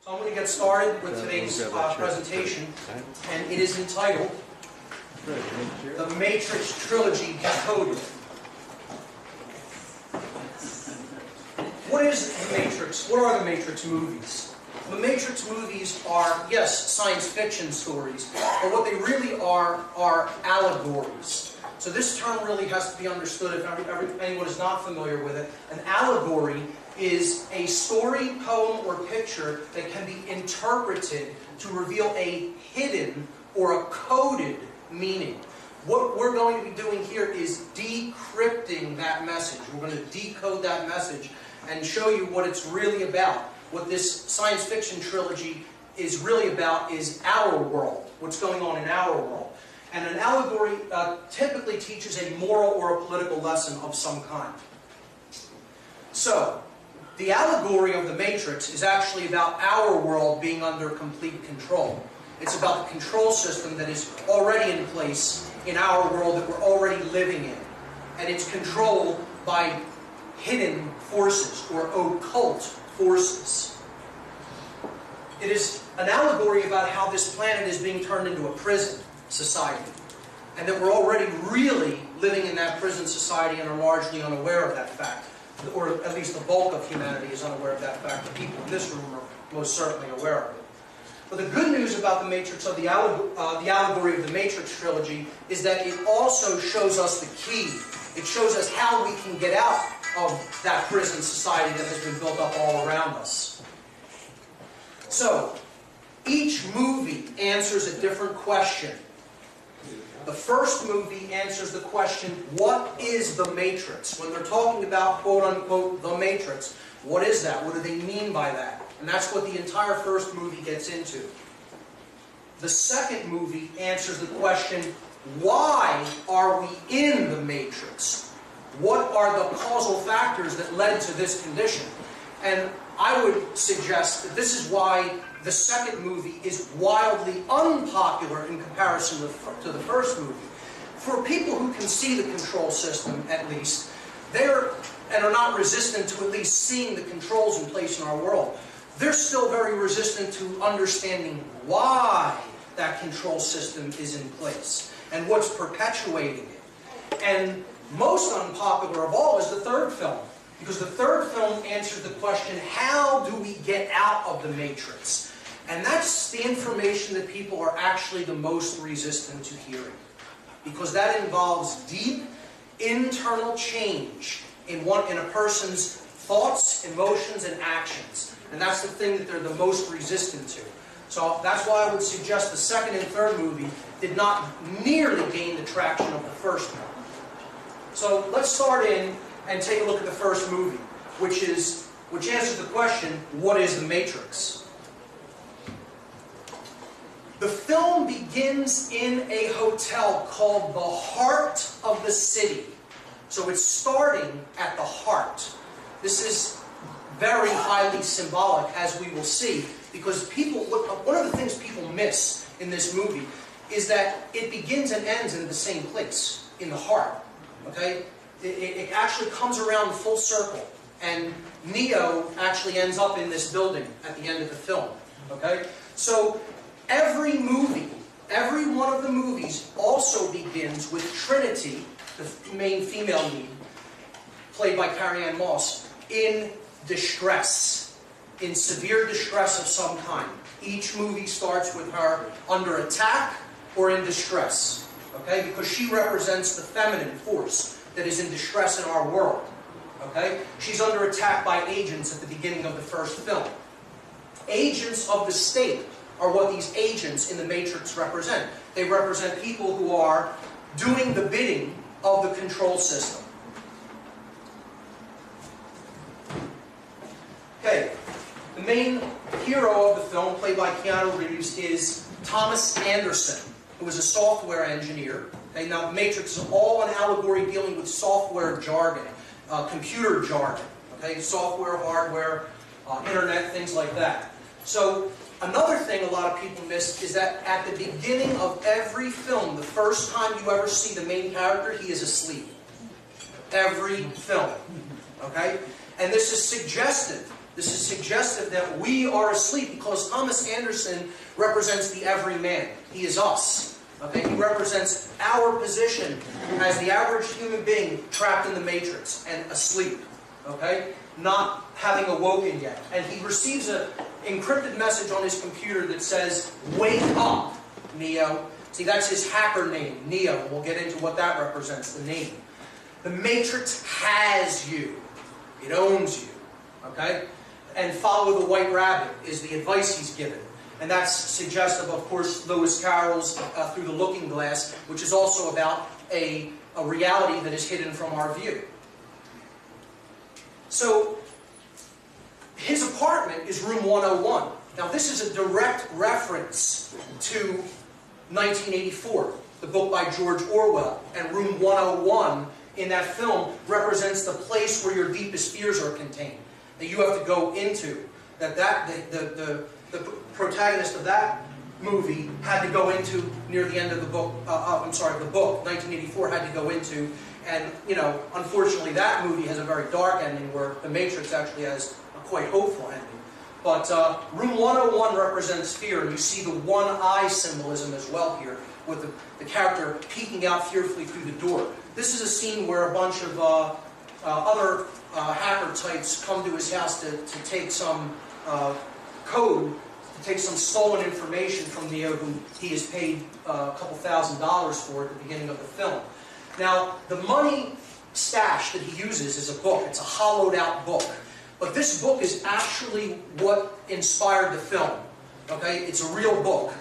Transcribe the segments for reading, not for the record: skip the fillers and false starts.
So I'm going to get started with today's presentation, and it is entitled The Matrix Trilogy Decoded. What is the Matrix? What are the Matrix movies? The Matrix movies are, yes, science fiction stories, but what they really are allegories. So this term really has to be understood if anyone is not familiar with it. An allegory is a story, poem, or picture that can be interpreted to reveal a hidden or a coded meaning. What we're going to be doing here is decrypting that message. We're going to decode that message and show you what it's really about. What this science fiction trilogy is really about is our world, what's going on in our world. And an allegory typically teaches a moral or a political lesson of some kind. So, the allegory of the Matrix is actually about our world being under complete control. It's about the control system that is already in place in our world that we're already living in. And it's controlled by hidden forces or occult forces. It is an allegory about how this planet is being turned into a prison society, and that we're already really living in that prison society and are largely unaware of that fact, or at least the bulk of humanity is unaware of that fact. The people in this room are most certainly aware of it. But the good news about the Matrix, of the allegory of the Matrix trilogy, is that it also shows us the key. It shows us how we can get out of that prison society that has been built up all around us. So, each movie answers a different question. The first movie answers the question, what is the Matrix? When they're talking about, quote-unquote, the Matrix, what is that? What do they mean by that? And that's what the entire first movie gets into. The second movie answers the question, why are we in the Matrix? What are the causal factors that led to this condition? And I would suggest that this is why the second movie is wildly unpopular in comparison to the first movie. For people who can see the control system, at least, and are not resistant to at least seeing the controls in place in our world, they're still very resistant to understanding why that control system is in place and what's perpetuating it. And most unpopular of all is the third film, because the third film answers the question, how do we get out of the Matrix? And that's the information that people are actually the most resistant to hearing, because that involves deep internal change in a person's thoughts, emotions, and actions. And that's the thing that they're the most resistant to. So that's why I would suggest the second and third movie did not nearly gain the traction of the first one. So let's start in and take a look at the first movie, which answers the question, what is the Matrix? The film begins in a hotel called the Heart of the City. So it's starting at the heart. This is very highly symbolic, as we will see, because one of the things people miss in this movie is that it begins and ends in the same place, in the heart. Okay? It actually comes around full circle, and Neo actually ends up in this building at the end of the film. Okay? So every movie, every one of the movies also begins with Trinity, the main female lead, played by Carrie-Anne Moss, in distress, in severe distress of some kind. Each movie starts with her under attack or in distress, okay? Because she represents the feminine force that is in distress in our world, okay? She's under attack by agents at the beginning of the first film. Agents of the state are what these agents in the Matrix represent. They represent people who are doing the bidding of the control system. Okay, the main hero of the film, played by Keanu Reeves, is Thomas Anderson, who is a software engineer. Okay, now, the Matrix is all an allegory dealing with software jargon, computer jargon. Okay, software, hardware, internet, things like that. So, another thing a lot of people miss is that at the beginning of every film, the first time you ever see the main character, he is asleep. Every film. Okay? And this is suggestive This is suggestive that we are asleep because Thomas Anderson represents the everyman. He is us. Okay? He represents our position as the average human being trapped in the matrix and asleep. Okay? Not having awoken yet. And he receives an encrypted message on his computer that says, "Wake up, Neo." See, that's his hacker name, Neo. We'll get into what that represents, the name. The matrix has you. It owns you. Okay? And follow the white rabbit is the advice he's given. And that's suggestive, of course, Lewis Carroll's Through the Looking Glass, which is also about a reality that is hidden from our view. So, his apartment is room 101. Now, this is a direct reference to 1984, the book by George Orwell. And room 101 in that film represents the place where your deepest fears are contained, that you have to go into. The protagonist of that movie had to go into near the end of the book. The book 1984 had to go into, and unfortunately, that movie has a very dark ending where The Matrix actually has a quite hopeful ending. But room 101 represents fear, and you see the one eye symbolism as well here, with the character peeking out fearfully through the door. This is a scene where a bunch of other hacker types come to his house to take some code, to take some stolen information from Neo, who he has paid a couple $1,000s for at the beginning of the film. Now, the money stash that he uses is a book. It's a hollowed out book. But this book is actually what inspired the film. Okay? It's a real book.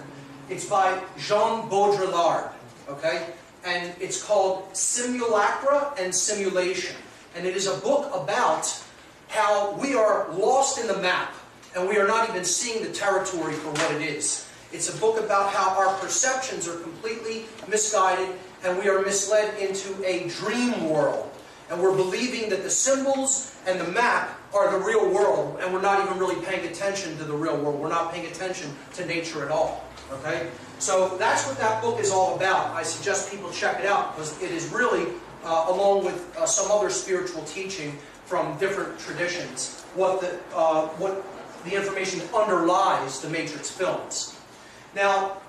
It's by Jean Baudrillard. Okay? And it's called Simulacra and Simulation. And it is a book about how we are lost in the map and we are not even seeing the territory for what it is. It's a book about how our perceptions are completely misguided and we are misled into a dream world. And we're believing that the symbols and the map are the real world, and we're not even really paying attention to the real world. We're not paying attention to nature at all. Okay? So that's what that book is all about. I suggest people check it out because it is really, along with some other spiritual teaching from different traditions, what the information that underlies the Matrix films. Now,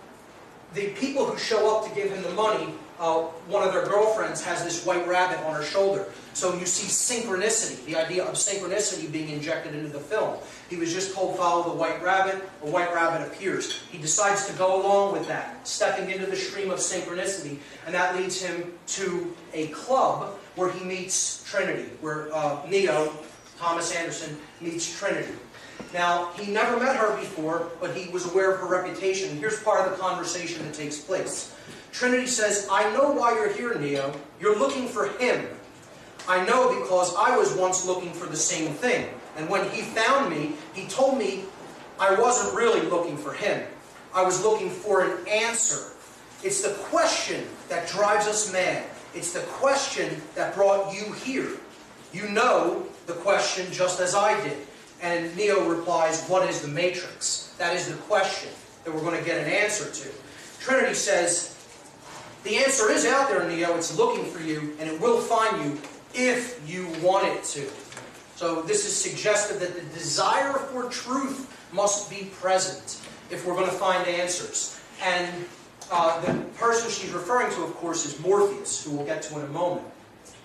the people who show up to give him the money, one of their girlfriends has this white rabbit on her shoulder. So you see synchronicity, the idea of synchronicity being injected into the film. He was just told, follow the white rabbit appears. He decides to go along with that, stepping into the stream of synchronicity, and that leads him to a club where he meets Trinity, where Neo, Thomas Anderson, meets Trinity. Now, he never met her before, but he was aware of her reputation. Here's part of the conversation that takes place. Trinity says, I know why you're here, Neo. You're looking for him. I know because I was once looking for the same thing. And when he found me, he told me I wasn't really looking for him. I was looking for an answer. It's the question that drives us mad. It's the question that brought you here. You know the question just as I did. And Neo replies, what is the Matrix? That is the question that we're going to get an answer to. Trinity says, the answer is out there, Neo. It's looking for you, and it will find you if you want it to. So this is suggestive that the desire for truth must be present if we're going to find answers. And the person she's referring to, of course, is Morpheus, who we'll get to in a moment.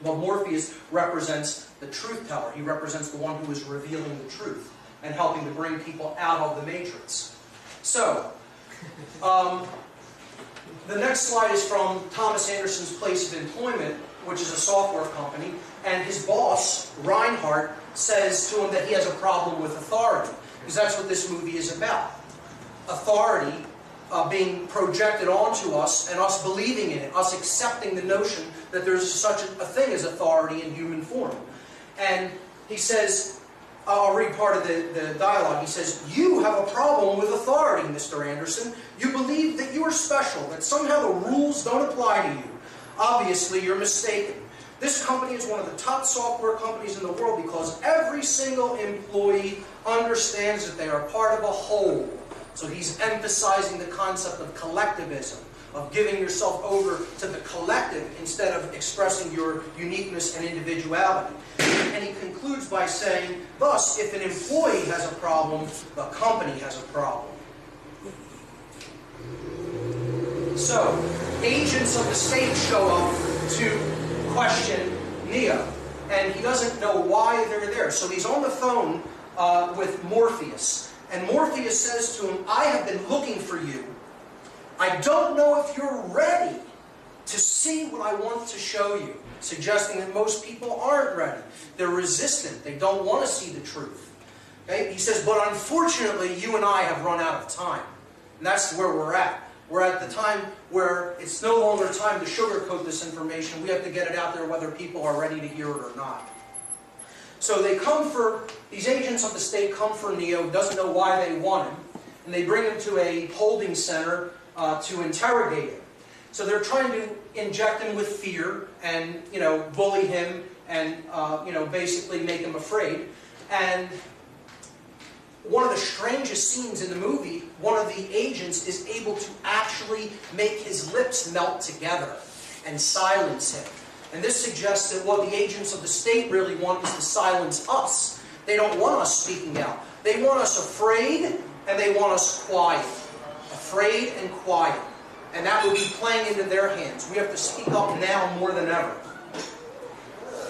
Well, Morpheus represents the truth teller. He represents the one who is revealing the truth and helping to bring people out of the Matrix. So, the next slide is from Thomas Anderson's place of employment, which is a software company, and his boss, Reinhardt, says to him that he has a problem with authority, because that's what this movie is about. Authority being projected onto us, and us believing in it, us accepting the notion that there's such a thing as authority in human form. And he says, I'll read part of the dialogue. He says, you have a problem with authority, Mr. Anderson. You believe that you are special, that somehow the rules don't apply to you. Obviously, you're mistaken. This company is one of the top software companies in the world because every single employee understands that they are part of a whole. So he's emphasizing the concept of collectivism, of giving yourself over to the collective instead of expressing your uniqueness and individuality. And he concludes by saying, thus, if an employee has a problem, the company has a problem. So, agents of the state show up to question Neo, and he doesn't know why they're there. So he's on the phone with Morpheus, and Morpheus says to him, I have been looking for you. I don't know if you're ready to see what I want to show you, suggesting that most people aren't ready. They're resistant. They don't want to see the truth. Okay? He says, but unfortunately, you and I have run out of time. And that's where we're at. We're at the time where it's no longer time to sugarcoat this information. We have to get it out there whether people are ready to hear it or not. So they come for, these agents of the state come for Neo, doesn't know why they want him, and they bring him to a holding center to interrogate him. So they're trying to inject him with fear and, bully him and, basically make him afraid. And one of the strangest scenes in the movie, one of the agents is able to actually make his lips melt together and silence him. And this suggests that what the agents of the state really want is to silence us. They don't want us speaking out. They want us afraid and they want us quiet. Afraid and quiet. And that will be playing into their hands. We have to speak up now more than ever.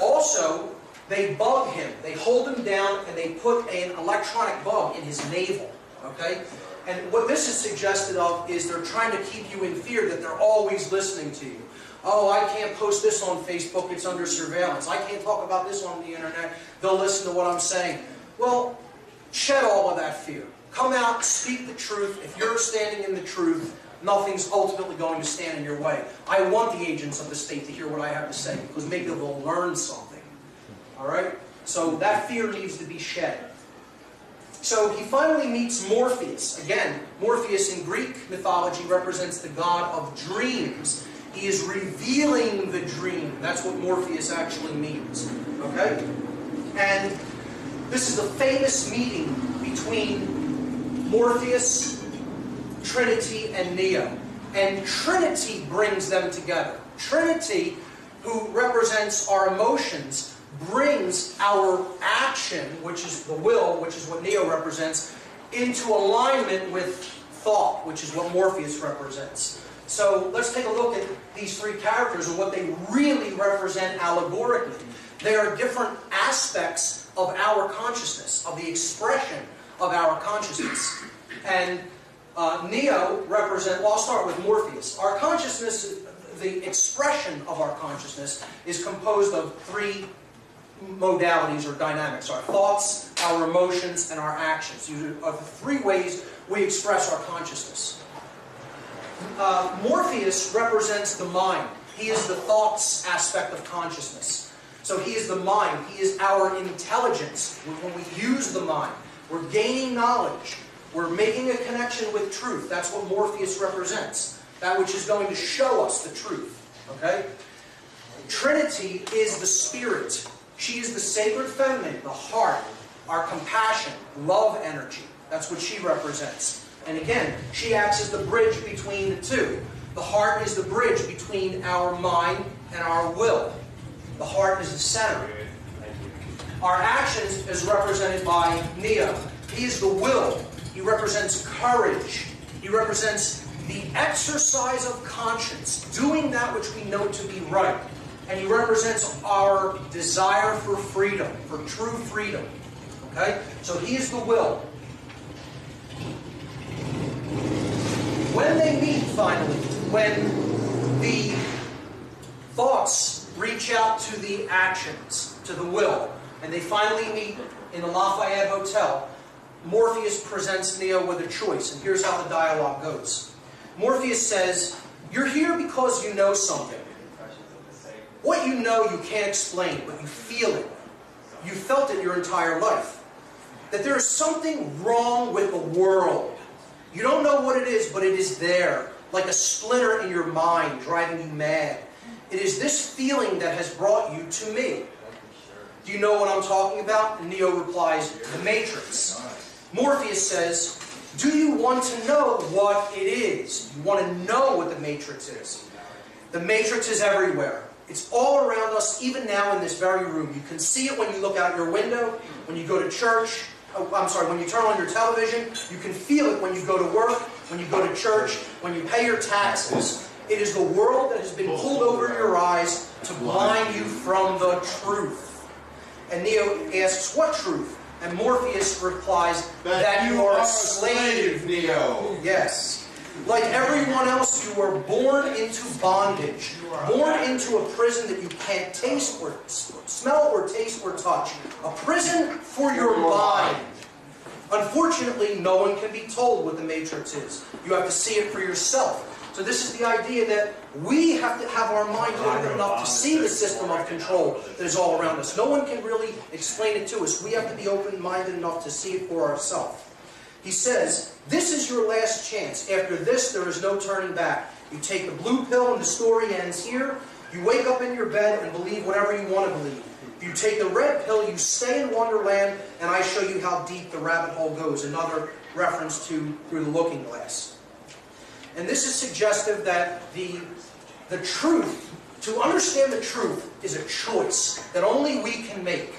Also, they bug him. They hold him down and they put an electronic bug in his navel. Okay? And what this is suggested of is they're trying to keep you in fear that they're always listening to you. Oh, I can't post this on Facebook, it's under surveillance. I can't talk about this on the internet, they'll listen to what I'm saying. Well, shed all of that fear. Come out, speak the truth. If you're standing in the truth, nothing's ultimately going to stand in your way. I want the agents of the state to hear what I have to say, because maybe they'll learn something. Alright? So that fear needs to be shed. So he finally meets Morpheus. Again, Morpheus in Greek mythology represents the god of dreams. He is revealing the dream. That's what Morpheus actually means. Okay? And this is a famous meeting between Morpheus, Trinity, and Neo. And Trinity brings them together. Trinity, who represents our emotions, brings our action, which is the will, which is what Neo represents, into alignment with thought, which is what Morpheus represents. So let's take a look at these three characters and what they really represent allegorically. They are different aspects of our consciousness, of the expression of our consciousness. And Neo represents, well, I'll start with Morpheus. Our consciousness, the expression of our consciousness, is composed of three modalities or dynamics: our thoughts, our emotions, and our actions. These are the three ways we express our consciousness. Morpheus represents the mind. He is the thoughts aspect of consciousness. So he is the mind. He is our intelligence. When we use the mind, we're gaining knowledge. We're making a connection with truth. That's what Morpheus represents. That which is going to show us the truth. Okay? Trinity is the spirit. She is the sacred feminine, the heart, our compassion, love energy. That's what she represents. And again, she acts as the bridge between the two. The heart is the bridge between our mind and our will. The heart is the center. Our actions is represented by Neo. He is the will. He represents courage. He represents the exercise of conscience, doing that which we know to be right. And he represents our desire for freedom, for true freedom. Okay? So he is the will. When they meet, finally, when the thoughts reach out to the actions, to the will, and they finally meet in the Lafayette Hotel, Morpheus presents Neo with a choice, and here's how the dialogue goes. Morpheus says, "You're here because you know something. What you know you can't explain, but you feel it. You felt it your entire life. That there is something wrong with the world. You don't know what it is, but it is there, like a splinter in your mind, driving you mad. It is this feeling that has brought you to me. Do you know what I'm talking about?" And Neo replies, "The Matrix." Morpheus says, "Do you want to know what it is? You want to know what the Matrix is? The Matrix is everywhere. It's all around us, even now in this very room. You can see it when you look out your window, when you go to church. When you turn on your television. You can feel it when you go to work, when you go to church, when you pay your taxes. It is the world that has been pulled over your eyes to blind you from the truth. And Neo asks, what truth? And Morpheus replies, that you are a slave, Neo. Yes. Like everyone else, you were born into bondage. Born into a prison that you can't taste or smell or taste or touch. A prison for your mind. Unfortunately, no one can be told what the Matrix is. You have to see it for yourself. So this is the idea that we have to have our mind open enough to see the system of control that is all around us. No one can really explain it to us. We have to be open-minded enough to see it for ourselves. He says, this is your last chance. After this, there is no turning back. You take the blue pill and the story ends here. You wake up in your bed and believe whatever you want to believe. If you take the red pill, you stay in Wonderland, and I show you how deep the rabbit hole goes. Another reference to Through the Looking Glass. And this is suggestive that the truth, to understand the truth, is a choice that only we can make.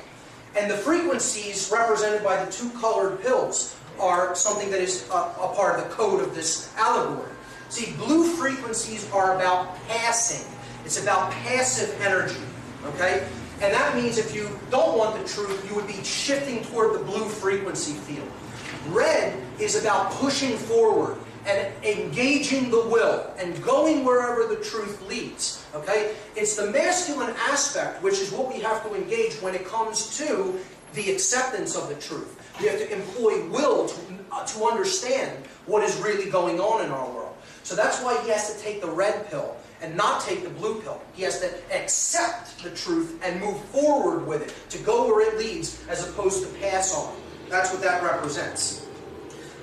And the frequencies represented by the two colored pills are something that is a part of the code of this allegory. See, blue frequencies are about passing. It's about passive energy, okay? And that means if you don't want the truth, you would be shifting toward the blue frequency field. Red is about pushing forward and engaging the will and going wherever the truth leads, okay? It's the masculine aspect, which is what we have to engage when it comes to the acceptance of the truth. We have to employ will to understand what is really going on in our world. So that's why he has to take the red pill and not take the blue pill. He has to accept the truth and move forward with it, to go where it leads as opposed to pass on. That's what that represents.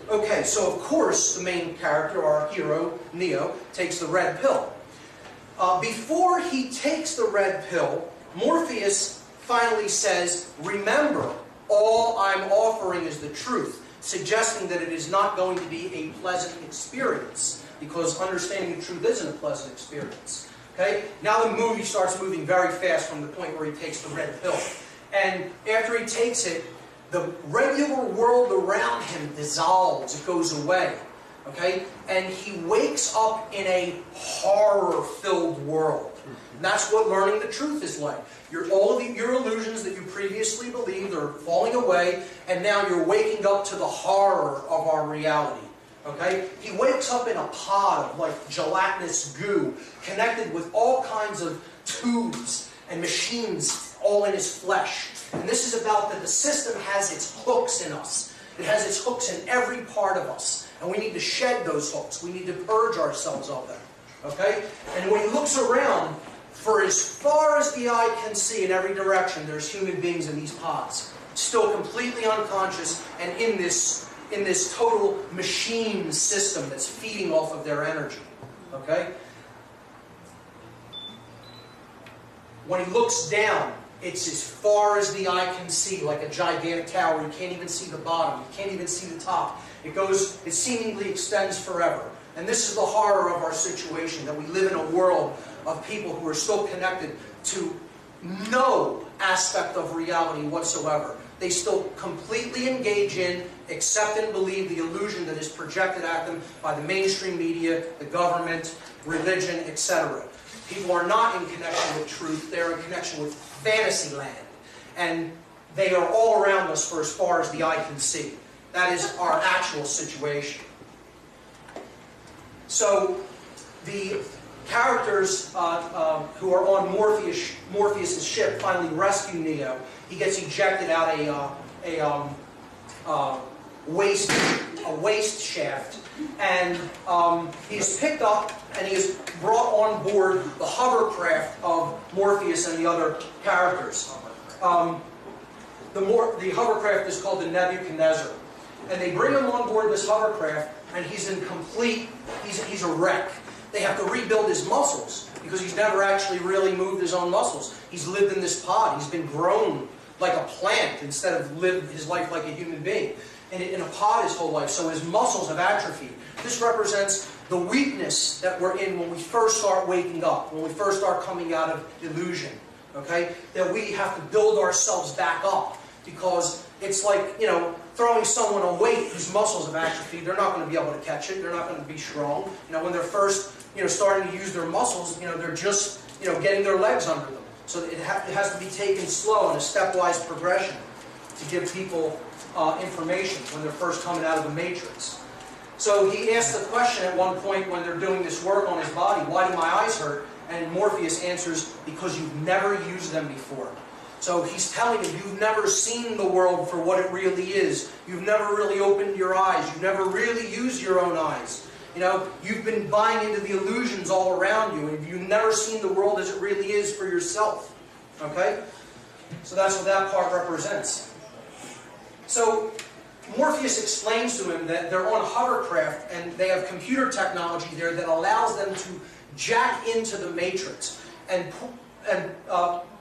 Okay, so of course the main character, our hero, Neo, takes the red pill. Before he takes the red pill, Morpheus finally says, remember, all I'm offering is the truth, suggesting that it is not going to be a pleasant experience, because understanding the truth isn't a pleasant experience. Okay? Now the movie starts moving very fast from the point where he takes the red pill. And after he takes it, the regular world around him dissolves, it goes away, okay? And he wakes up in a horror-filled world. And that's what learning the truth is like. All of your illusions that you previously believed are falling away, and now you're waking up to the horror of our reality, okay? He wakes up in a pod of like gelatinous goo, connected with all kinds of tubes and machines all in his flesh. And this is about that the system has its hooks in us. It has its hooks in every part of us. And we need to shed those hooks. We need to purge ourselves of them. Okay? And when he looks around, for as far as the eye can see in every direction, there's human beings in these pods. Still completely unconscious and in this total machine system that's feeding off of their energy. Okay? When he looks down, it's as far as the eye can see, like a gigantic tower. You can't even see the bottom. You can't even see the top. It seemingly extends forever. And this is the horror of our situation, that we live in a world of people who are still connected to no aspect of reality whatsoever. They still completely engage in, accept and believe the illusion that is projected at them by the mainstream media, the government, religion, etc. People are not in connection with truth. They're in connection with fantasy land. And they are all around us for as far as the eye can see. That is our actual situation. So the characters who are on Morpheus' ship finally rescue Neo. He gets ejected out a waste shaft, and he's picked up and he is brought on board the hovercraft of Morpheus and the other characters. The hovercraft is called the Nebuchadnezzar, and they bring him on board this hovercraft, and he's a wreck. They have to rebuild his muscles because he's never actually really moved his own muscles. He's lived in this pod. He's been grown like a plant instead of lived his life like a human being. And in a pod his whole life, so his muscles have atrophied. This represents the weakness that we're in when we first start waking up, when we first start coming out of illusion, okay? That we have to build ourselves back up, because it's like, you know, throwing someone a weight whose muscles have atrophied. They're not going to be able to catch it. They're not going to be strong. You know, when they're first, you know, starting to use their muscles, you know, they're just, you know, getting their legs under them. So it has to be taken slow in a stepwise progression to give people information when they're first coming out of the matrix. So he asked the question at one point when they're doing this work on his body, why do my eyes hurt? And Morpheus answers, because you've never used them before. So he's telling him, you've never seen the world for what it really is. You've never really opened your eyes. You've never really used your own eyes. You know, you've been buying into the illusions all around you, and you've never seen the world as it really is for yourself. Okay? So that's what that part represents. So Morpheus explains to him that they're on hovercraft, and they have computer technology there that allows them to jack into the matrix and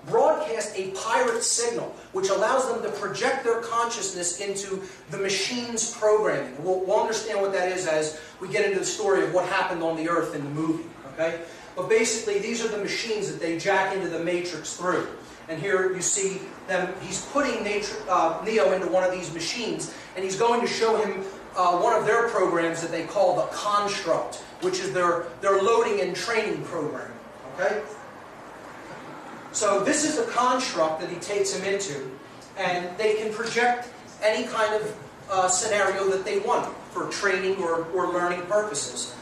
broadcast a pirate signal, which allows them to project their consciousness into the machine's programming. We'll understand what that is as we get into the story of what happened on the Earth in the movie. Okay? But basically, these are the machines that they jack into the matrix through. And here you see them, he's putting Neo into one of these machines, and he's going to show him one of their programs that they call the Construct, which is their loading and training program. Okay? So this is the construct that he takes him into, and they can project any kind of scenario that they want for training or learning purposes.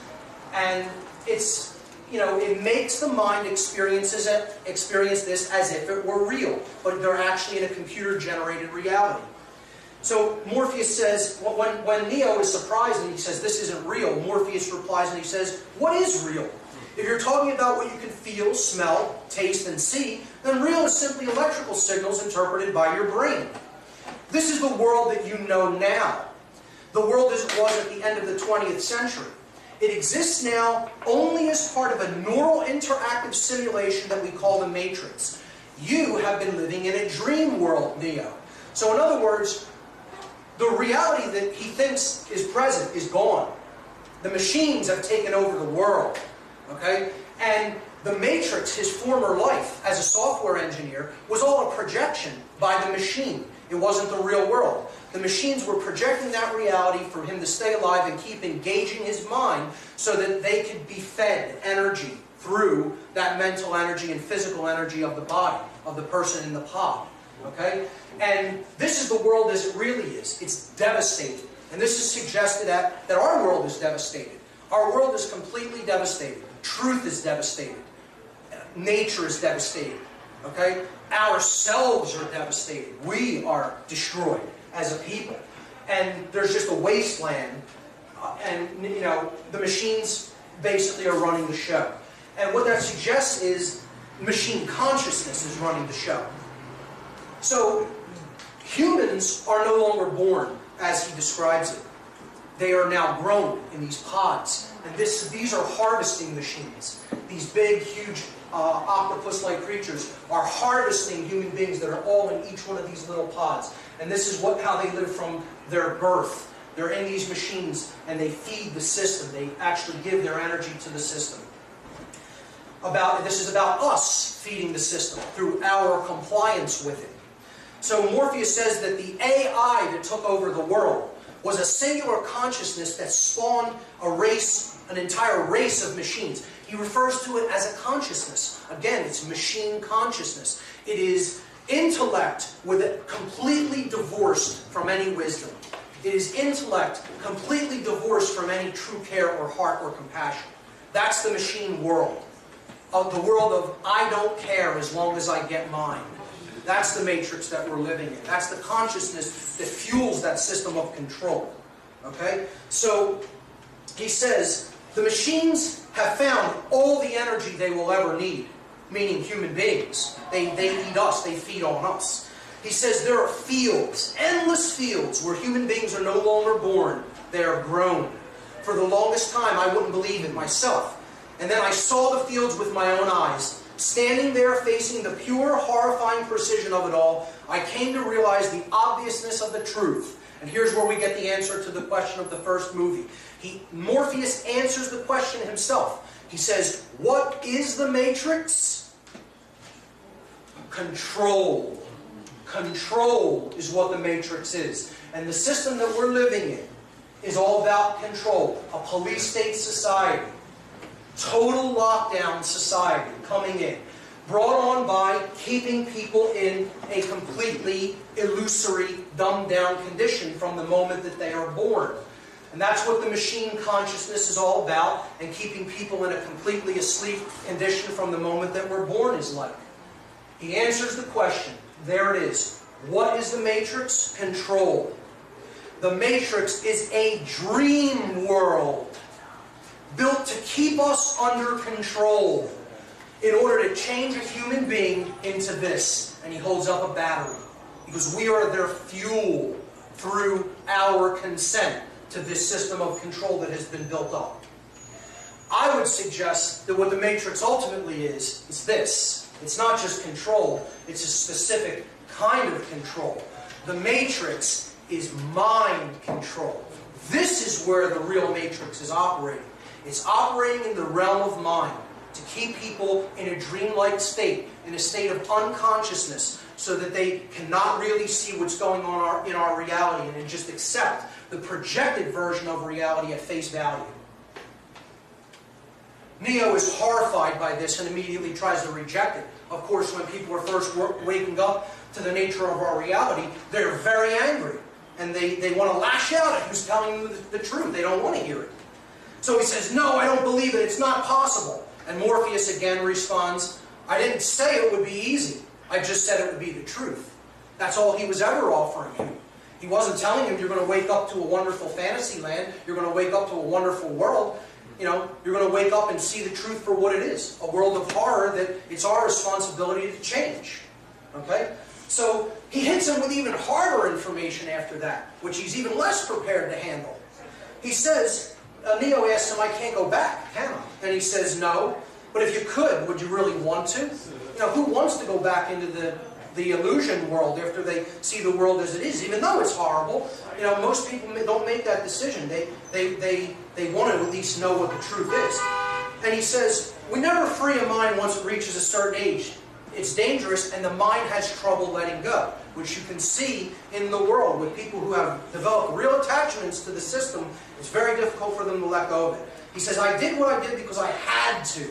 And it's, you know, it makes the mind experience this as if it were real, but they're actually in a computer-generated reality. So Morpheus says, when Neo is surprised and he says, this isn't real, Morpheus replies and he says, what is real? If you're talking about what you can feel, smell, taste, and see, then real is simply electrical signals interpreted by your brain. This is the world that you know now. The world as it was at the end of the 20th century. It exists now only as part of a neural interactive simulation that we call the Matrix. You have been living in a dream world, Neo. So in other words, the reality that he thinks is present is gone. The machines have taken over the world. Okay? And the Matrix, his former life as a software engineer, was all a projection by the machine. It wasn't the real world. The machines were projecting that reality for him to stay alive and keep engaging his mind so that they could be fed energy through that mental energy and physical energy of the body, of the person in the pod. Okay? And this is the world as it really is. It's devastating. And this is suggested that our world is devastated. Our world is completely devastated. Truth is devastated. Nature is devastated. Okay? Ourselves are devastated. We are destroyed as a people. And there's just a wasteland. And, you know, the machines basically are running the show. And what that suggests is machine consciousness is running the show. So, humans are no longer born as he describes it. They are now grown in these pods. And these are harvesting machines. These big, huge octopus-like creatures are harvesting human beings that are all in each one of these little pods. And this is how they live from their birth. They're in these machines and they feed the system. They actually give their energy to the system. This is about us feeding the system through our compliance with it. So Morpheus says that the AI that took over the world was a singular consciousness that spawned an entire race of machines. He refers to it as a consciousness. Again, it's machine consciousness. It is intellect with it completely divorced from any wisdom. It is intellect completely divorced from any true care or heart or compassion. That's the machine world. The world of I don't care as long as I get mine. That's the matrix that we're living in. That's the consciousness that fuels that system of control. Okay? So, he says, the machines have found all the energy they will ever need, meaning human beings. They eat us, they feed on us. He says there are fields, endless fields, where human beings are no longer born, they are grown. For the longest time, I wouldn't believe it myself. And then I saw the fields with my own eyes. Standing there facing the pure, horrifying precision of it all, I came to realize the obviousness of the truth. And here's where we get the answer to the question of the first movie. Morpheus answers the question himself. He says, what is the Matrix? Control. Control is what the Matrix is. And the system that we're living in is all about control. A police state society. Total lockdown society coming in. Brought on by keeping people in a completely illusory, dumbed-down condition from the moment that they are born. And that's what the machine consciousness is all about, and keeping people in a completely asleep condition from the moment that we're born is like. He answers the question. There it is. What is the Matrix? Control. The Matrix is a dream world built to keep us under control in order to change a human being into this. And he holds up a battery, because we are their fuel through our consent to this system of control that has been built up. I would suggest that what the Matrix ultimately is this. It's not just control, it's a specific kind of control. The Matrix is mind control. This is where the real Matrix is operating. It's operating in the realm of mind to keep people in a dreamlike state, in a state of unconsciousness, so that they cannot really see what's going on in our reality and just accept the projected version of reality at face value. Neo is horrified by this and immediately tries to reject it. Of course, when people are first waking up to the nature of our reality, they're very angry. And they want to lash out at who's telling them the truth. They don't want to hear it. So he says, no, I don't believe it. It's not possible. And Morpheus again responds, I didn't say it would be easy. I just said it would be the truth. That's all he was ever offering him. He wasn't telling him you're going to wake up to a wonderful fantasy land. You're going to wake up to a wonderful world. You're going to wake up and see the truth for what it is. A world of horror that it's our responsibility to change. Okay? So he hits him with even harder information after that, which he's even less prepared to handle. He says, Neo asks him, I can't go back, can I? And he says, no. But if you could, would you really want to? Who wants to go back into the illusion world after they see the world as it is, even though it's horrible? Most people don't make that decision. They want to at least know what the truth is. And he says, we never free a mind once it reaches a certain age. It's dangerous, and the mind has trouble letting go, which you can see in the world with people who have developed real attachments to the system. It's very difficult for them to let go of it. He says, I did what I did because I had to.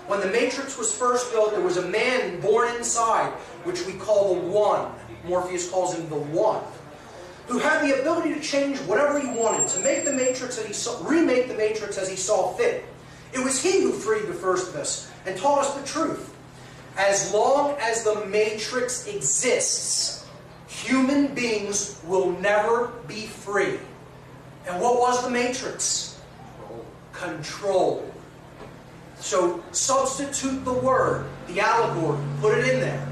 When the Matrix was first built, there was a man born inside, which we call the One. Morpheus calls him the One, who had the ability to change whatever he wanted, to make the Matrix remake the Matrix as he saw fit. It was he who freed the first of us and taught us the truth. As long as the Matrix exists, human beings will never be free. And what was the Matrix? Control. So substitute the word, the allegory, put it in there.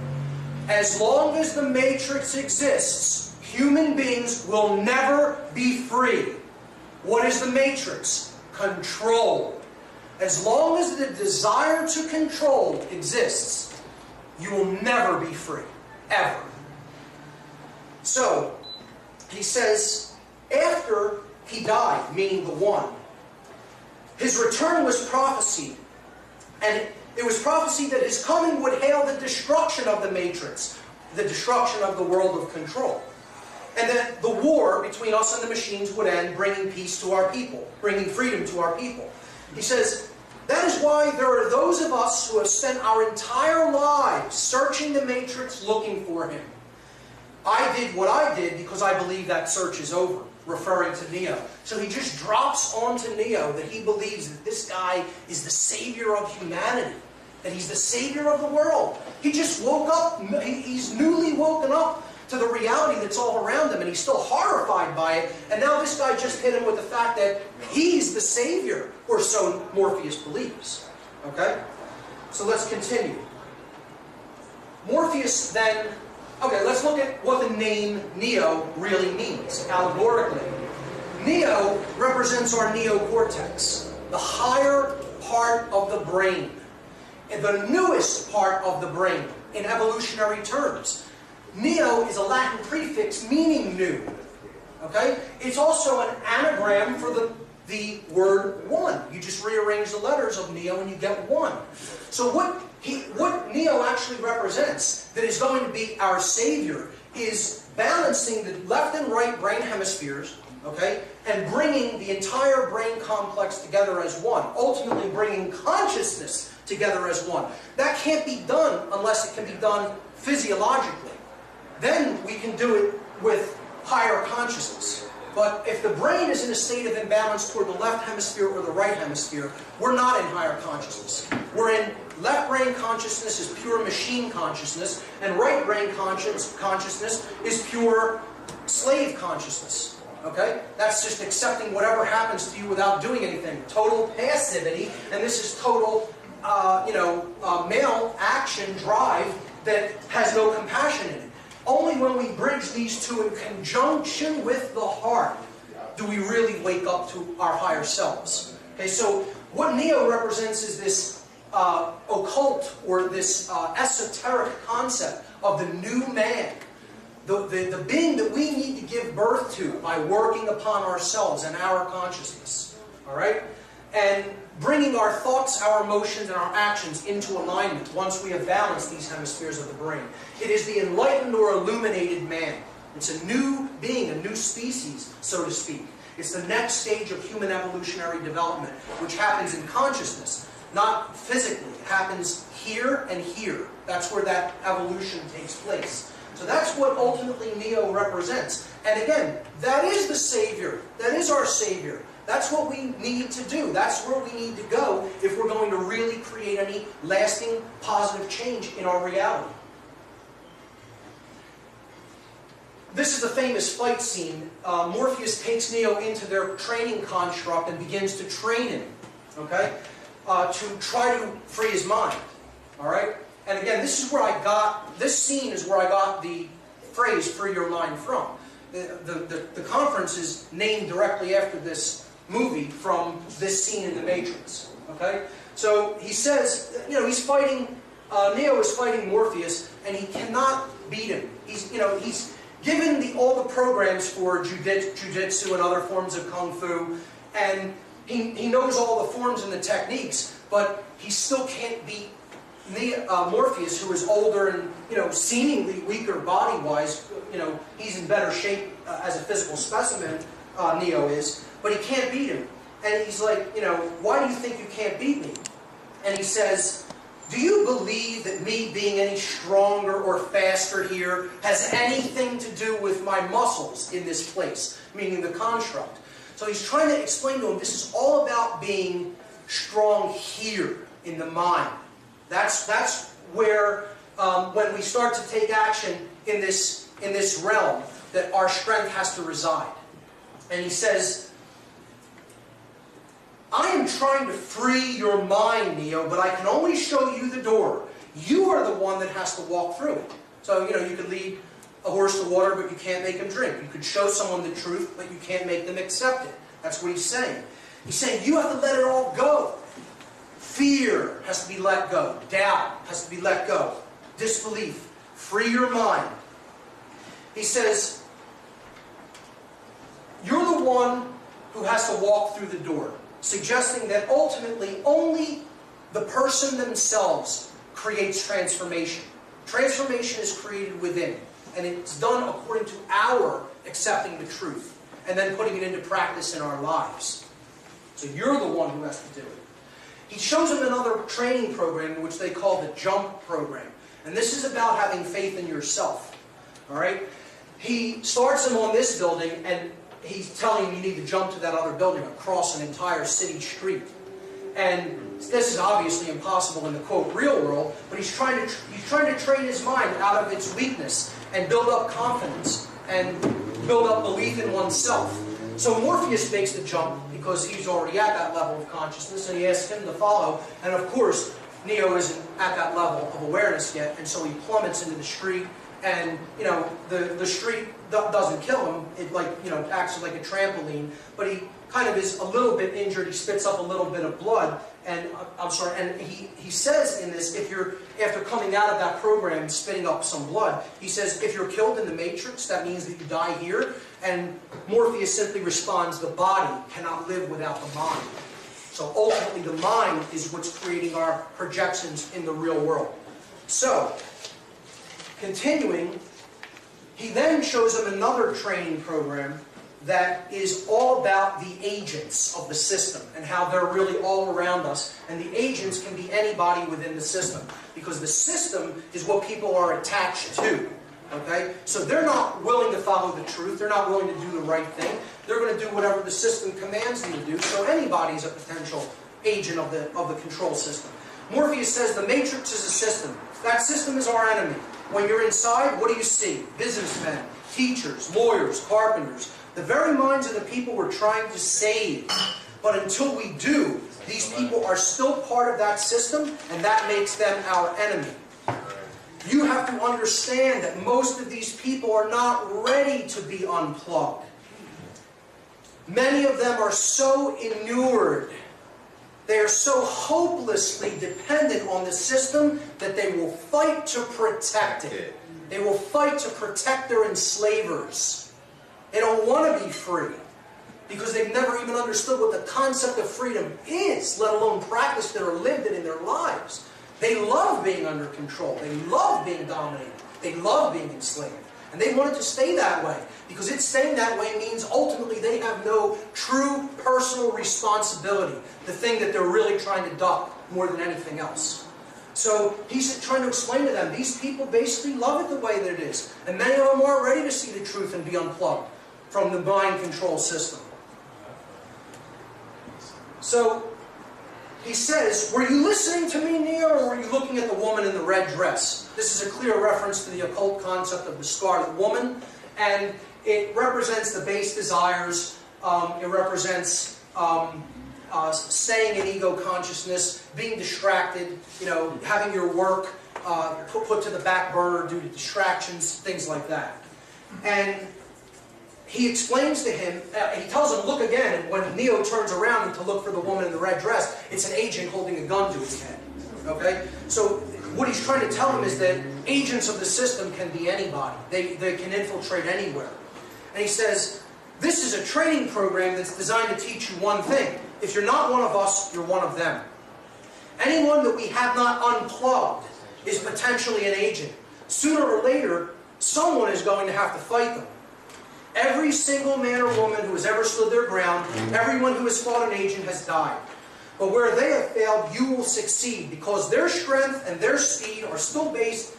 As long as the Matrix exists, human beings will never be free. What is the Matrix? Control. As long as the desire to control exists, you will never be free. Ever. So, he says, after he died, meaning the One, his return was prophesied. And it was prophesied that his coming would hail the destruction of the Matrix, the destruction of the world of control. And that the war between us and the machines would end, bringing peace to our people, bringing freedom to our people. He says, that is why there are those of us who have spent our entire lives searching the Matrix, looking for him. I did what I did because I believe that search is over, referring to Neo. So he just drops onto Neo that he believes that this guy is the savior of humanity, that he's the savior of the world. He just woke up, he's newly woken up to the reality that's all around him, and he's still horrified by it. And now this guy just hit him with the fact that he's the savior, or so Morpheus believes. Okay? So let's continue. Morpheus then... Okay, let's look at what the name Neo really means, allegorically. Neo represents our neocortex, the higher part of the brain, and the newest part of the brain in evolutionary terms. Neo is a Latin prefix meaning new. Okay? It's also an anagram for the word one. You just rearrange the letters of Neo and you get one. So what Neo actually represents, that is going to be our savior, is balancing the left and right brain hemispheres, okay, and bringing the entire brain complex together as one, ultimately bringing consciousness together as one. That can't be done unless it can be done physiologically. Then we can do it with higher consciousness. But if the brain is in a state of imbalance toward the left hemisphere or the right hemisphere, we're not in higher consciousness. We're in left brain consciousness is pure machine consciousness, and right brain consciousness is pure slave consciousness. Okay? That's just accepting whatever happens to you without doing anything. Total passivity, and this is total, male action drive that has no compassion in it. Only when we bridge these two in conjunction with the heart do we really wake up to our higher selves. Okay, so what Neo represents is this occult or this esoteric concept of the new man, the being that we need to give birth to by working upon ourselves and our consciousness. All right, and bringing our thoughts, our emotions, and our actions into alignment once we have balanced these hemispheres of the brain. It is the enlightened or illuminated man. It's a new being, a new species, so to speak. It's the next stage of human evolutionary development, which happens in consciousness, not physically. It happens here and here. That's where that evolution takes place. So that's what ultimately Neo represents. And again, that is the Savior. That is our Savior. That's what we need to do. That's where we need to go if we're going to really create any lasting positive change in our reality. This is a famous fight scene. Morpheus takes Neo into their training construct and begins to train him, okay, to try to free his mind. All right? And again, this scene is where I got the phrase "free your mind" from. The conference is named directly after this movie from this scene in The Matrix. Okay? So he says, he's fighting, Neo is fighting Morpheus, and he cannot beat him. He's given all the programs for jiu-jitsu and other forms of kung fu, and he knows all the forms and the techniques, but he still can't beat Morpheus, who is older and seemingly weaker body-wise. He's in better shape as a physical specimen. Neo is, but he can't beat him. And he's like, why do you think you can't beat me? And he says, do you believe that me being any stronger or faster here has anything to do with my muscles in this place, meaning the construct? So he's trying to explain to him this is all about being strong here in the mind. That's where, when we start to take action in this realm, that our strength has to reside. And he says, I am trying to free your mind, Neo, but I can only show you the door. You are the one that has to walk through it. So, you could lead a horse to water, but you can't make him drink. You could show someone the truth, but you can't make them accept it. That's what he's saying. He's saying you have to let it all go. Fear has to be let go. Doubt has to be let go. Disbelief. Free your mind. He says, you're the one who has to walk through the door, suggesting that ultimately only the person themselves creates transformation. Transformation is created within, and it's done according to our accepting the truth and then putting it into practice in our lives. So you're the one who has to do it. He shows them another training program, which they call the JUMP program. And this is about having faith in yourself. All right? He starts them on this building, and he's telling them you need to jump to that other building across an entire city street. And this is obviously impossible in the, quote, real world, but he's trying to train his mind out of its weakness and build up confidence and build up belief in oneself. So Morpheus makes the jump because he's already at that level of consciousness, and he asks him to follow. And of course, Neo isn't at that level of awareness yet, and so he plummets into the street. And the street doesn't kill him. It acts like a trampoline, but he kind of is a little bit injured. He spits up a little bit of blood, and and he says in this, if you're, after coming out of that program, spitting up some blood, he says, if you're killed in the Matrix, that means that you die here. And Morpheus simply responds, the body cannot live without the mind. So ultimately, the mind is what's creating our projections in the real world. So, continuing, he then shows him another training program that is all about the agents of the system and how they're really all around us. And the agents can be anybody within the system, because the system is what people are attached to. Okay? So they're not willing to follow the truth. They're not willing to do the right thing. They're going to do whatever the system commands them to do. So anybody's a potential agent of the control system. Morpheus says the Matrix is a system. That system is our enemy. When you're inside, what do you see? Businessmen, teachers, lawyers, carpenters. The very minds of the people we're trying to save. But until we do, these people are still part of that system, and that makes them our enemy. You have to understand that most of these people are not ready to be unplugged. Many of them are so inured, they are so hopelessly dependent on the system that they will fight to protect it. They will fight to protect their enslavers. They don't want to be free because they've never even understood what the concept of freedom is, let alone practiced it or lived it in their lives. They love being under control. They love being dominated. They love being enslaved. And they want it to stay that way, because it staying that way means ultimately they have no true personal responsibility, the thing that they're really trying to duck more than anything else. So he's trying to explain to them, these people basically love it the way that it is. And many of them aren't ready to see the truth and be unplugged from the mind control system. So he says, were you listening to me, Neo, or were you looking at the woman in the red dress? This is a clear reference to the occult concept of the Scarlet Woman, and it represents the base desires. It represents staying in ego consciousness, being distracted, having your work put to the back burner due to distractions, things like that. And he explains to him, he tells him, look again, and when Neo turns around to look for the woman in the red dress, it's an agent holding a gun to his head. Okay? So what he's trying to tell him is that agents of the system can be anybody. They can infiltrate anywhere. And he says, this is a training program that's designed to teach you one thing. If you're not one of us, you're one of them. Anyone that we have not unplugged is potentially an agent. Sooner or later, someone is going to have to fight them. Every single man or woman who has ever stood their ground, everyone who has fought an agent has died. But where they have failed, you will succeed, because their strength and their speed are still based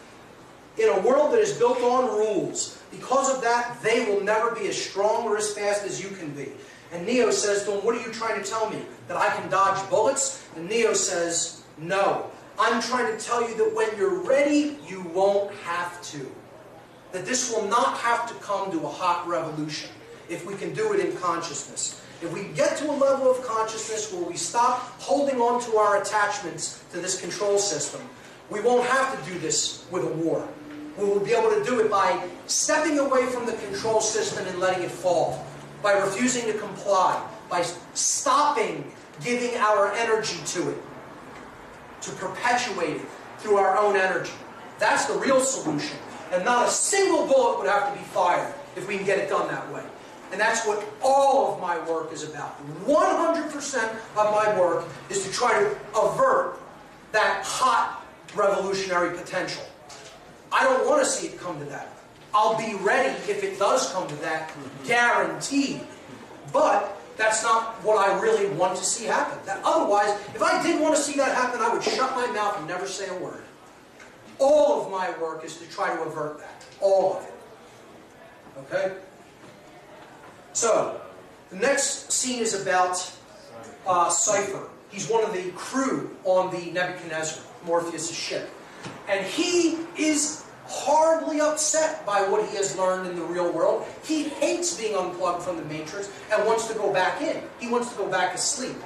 in a world that is built on rules. Because of that, they will never be as strong or as fast as you can be. And Neo says to him, what are you trying to tell me? That I can dodge bullets? And Neo says, no. I'm trying to tell you that when you're ready, you won't have to. That this will not have to come to a hot revolution if we can do it in consciousness. If we get to a level of consciousness where we stop holding on to our attachments to this control system, we won't have to do this with a war. We will be able to do it by stepping away from the control system and letting it fall, by refusing to comply, by stopping giving our energy to it, to perpetuate it through our own energy. That's the real solution. And not a single bullet would have to be fired if we can get it done that way. And that's what all of my work is about. 100% of my work is to try to avert that hot revolutionary potential. I don't want to see it come to that. I'll be ready if it does come to that, guaranteed. But that's not what I really want to see happen. Otherwise, if I did want to see that happen, I would shut my mouth and never say a word. All of my work is to try to avert that. All of it. Okay? So, the next scene is about Cypher. He's one of the crew on the Nebuchadnezzar, Morpheus' ship. And he is hardly upset by what he has learned in the real world. He hates being unplugged from the Matrix and wants to go back in. He wants to go back asleep.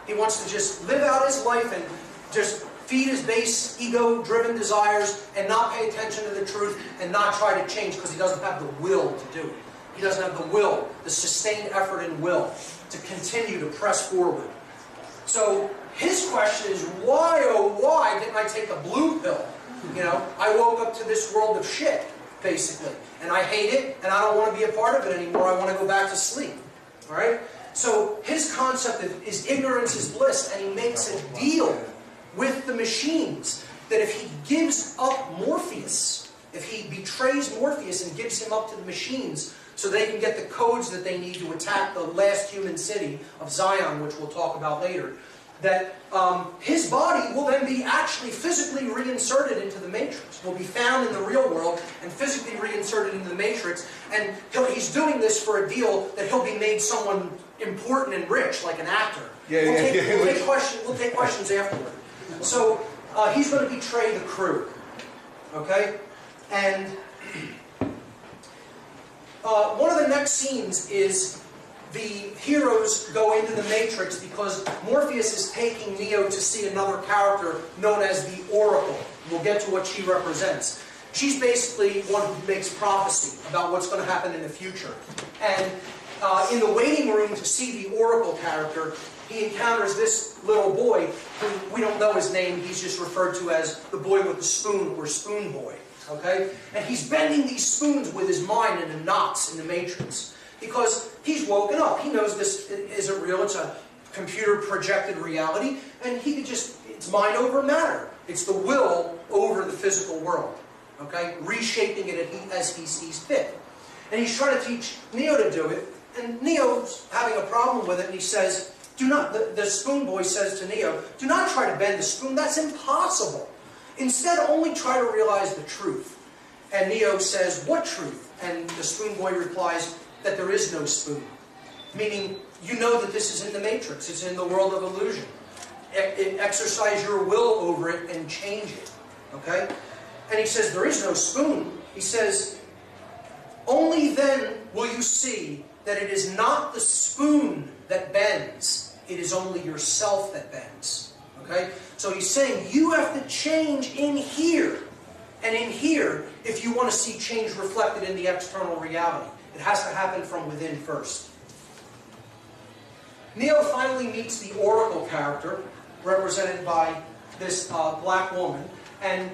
He wants to just live out his life and just feed his base, ego-driven desires, and not pay attention to the truth, and not try to change because he doesn't have the will to do it. He doesn't have the will, the sustained effort and will to continue to press forward. So his question is, why, oh why, didn't I take a blue pill? You know, I woke up to this world of shit, basically. And I hate it, and I don't want to be a part of it anymore. I want to go back to sleep. All right? So his concept is ignorance is bliss, and he makes a deal with the machines that if he gives up Morpheus, if he betrays Morpheus and gives him up to the machines so they can get the codes that they need to attack the last human city of Zion, which we'll talk about later, that his body will then be actually physically reinserted into the Matrix, will be found in the real world and physically reinserted into the Matrix, and he's doing this for a deal that he'll be made someone important and rich, like an actor. We'll take questions afterward. So he's going to betray the crew, okay? And one of the next scenes is the heroes go into the Matrix because Morpheus is taking Neo to see another character known as the Oracle. We'll get to what she represents. She's basically one who makes prophecy about what's going to happen in the future. And in the waiting room to see the Oracle character, he encounters this little boy who we don't know his name. He's just referred to as the boy with the spoon, or Spoon Boy. Okay? And he's bending these spoons with his mind into knots in the Matrix. Because he's woken up. He knows this isn't real. It's a computer projected reality. And he could just, it's mind over matter. It's the will over the physical world. Okay? Reshaping it as he sees fit. And he's trying to teach Neo to do it. And Neo's having a problem with it. And he says, do not, the Spoon Boy says to Neo, do not try to bend the spoon. That's impossible. Instead, only try to realize the truth. And Neo says, what truth? And the Spoon Boy replies, that there is no spoon. Meaning, you know that this is in the Matrix. It's in the world of illusion. Exercise your will over it and change it. Okay? And he says, there is no spoon. He says, only then will you see that it is not the spoon that bends. It is only yourself that bends. Okay? So he's saying, you have to change in here. And in here, if you want to see change reflected in the external reality. It has to happen from within first. Neo finally meets the Oracle character, represented by this black woman, and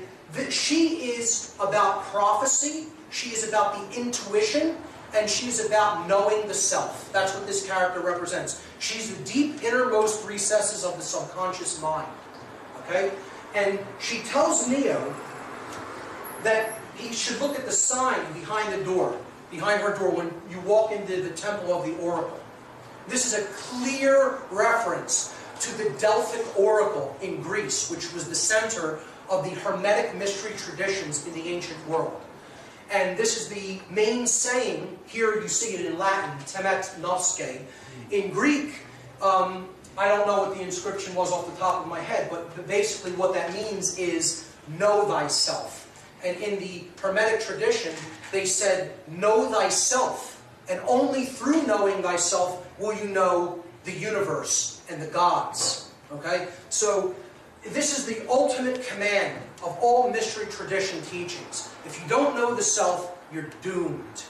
she is about prophecy, she is about the intuition, and she's about knowing the self. That's what this character represents. She's the deep innermost recesses of the subconscious mind. Okay? And she tells Neo that he should look at the sign behind the door. Behind her door when you walk into the temple of the Oracle. This is a clear reference to the Delphic Oracle in Greece, which was the center of the Hermetic mystery traditions in the ancient world. And this is the main saying, here you see it in Latin, temet nosce. In Greek, I don't know what the inscription was off the top of my head, but basically what that means is know thyself. And in the Hermetic tradition, they said, know thyself. And only through knowing thyself will you know the universe and the gods. Okay? So, this is the ultimate command of all mystery tradition teachings. If you don't know the self, you're doomed.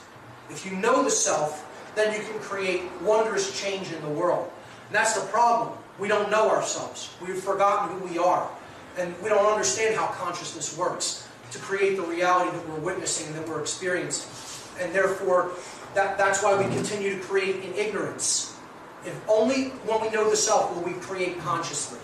If you know the self, then you can create wondrous change in the world. And that's the problem. We don't know ourselves. We've forgotten who we are. And we don't understand how consciousness works to create the reality that we're witnessing and that we're experiencing. And therefore, that's why we continue to create in ignorance. If only when we know the self will we create consciously.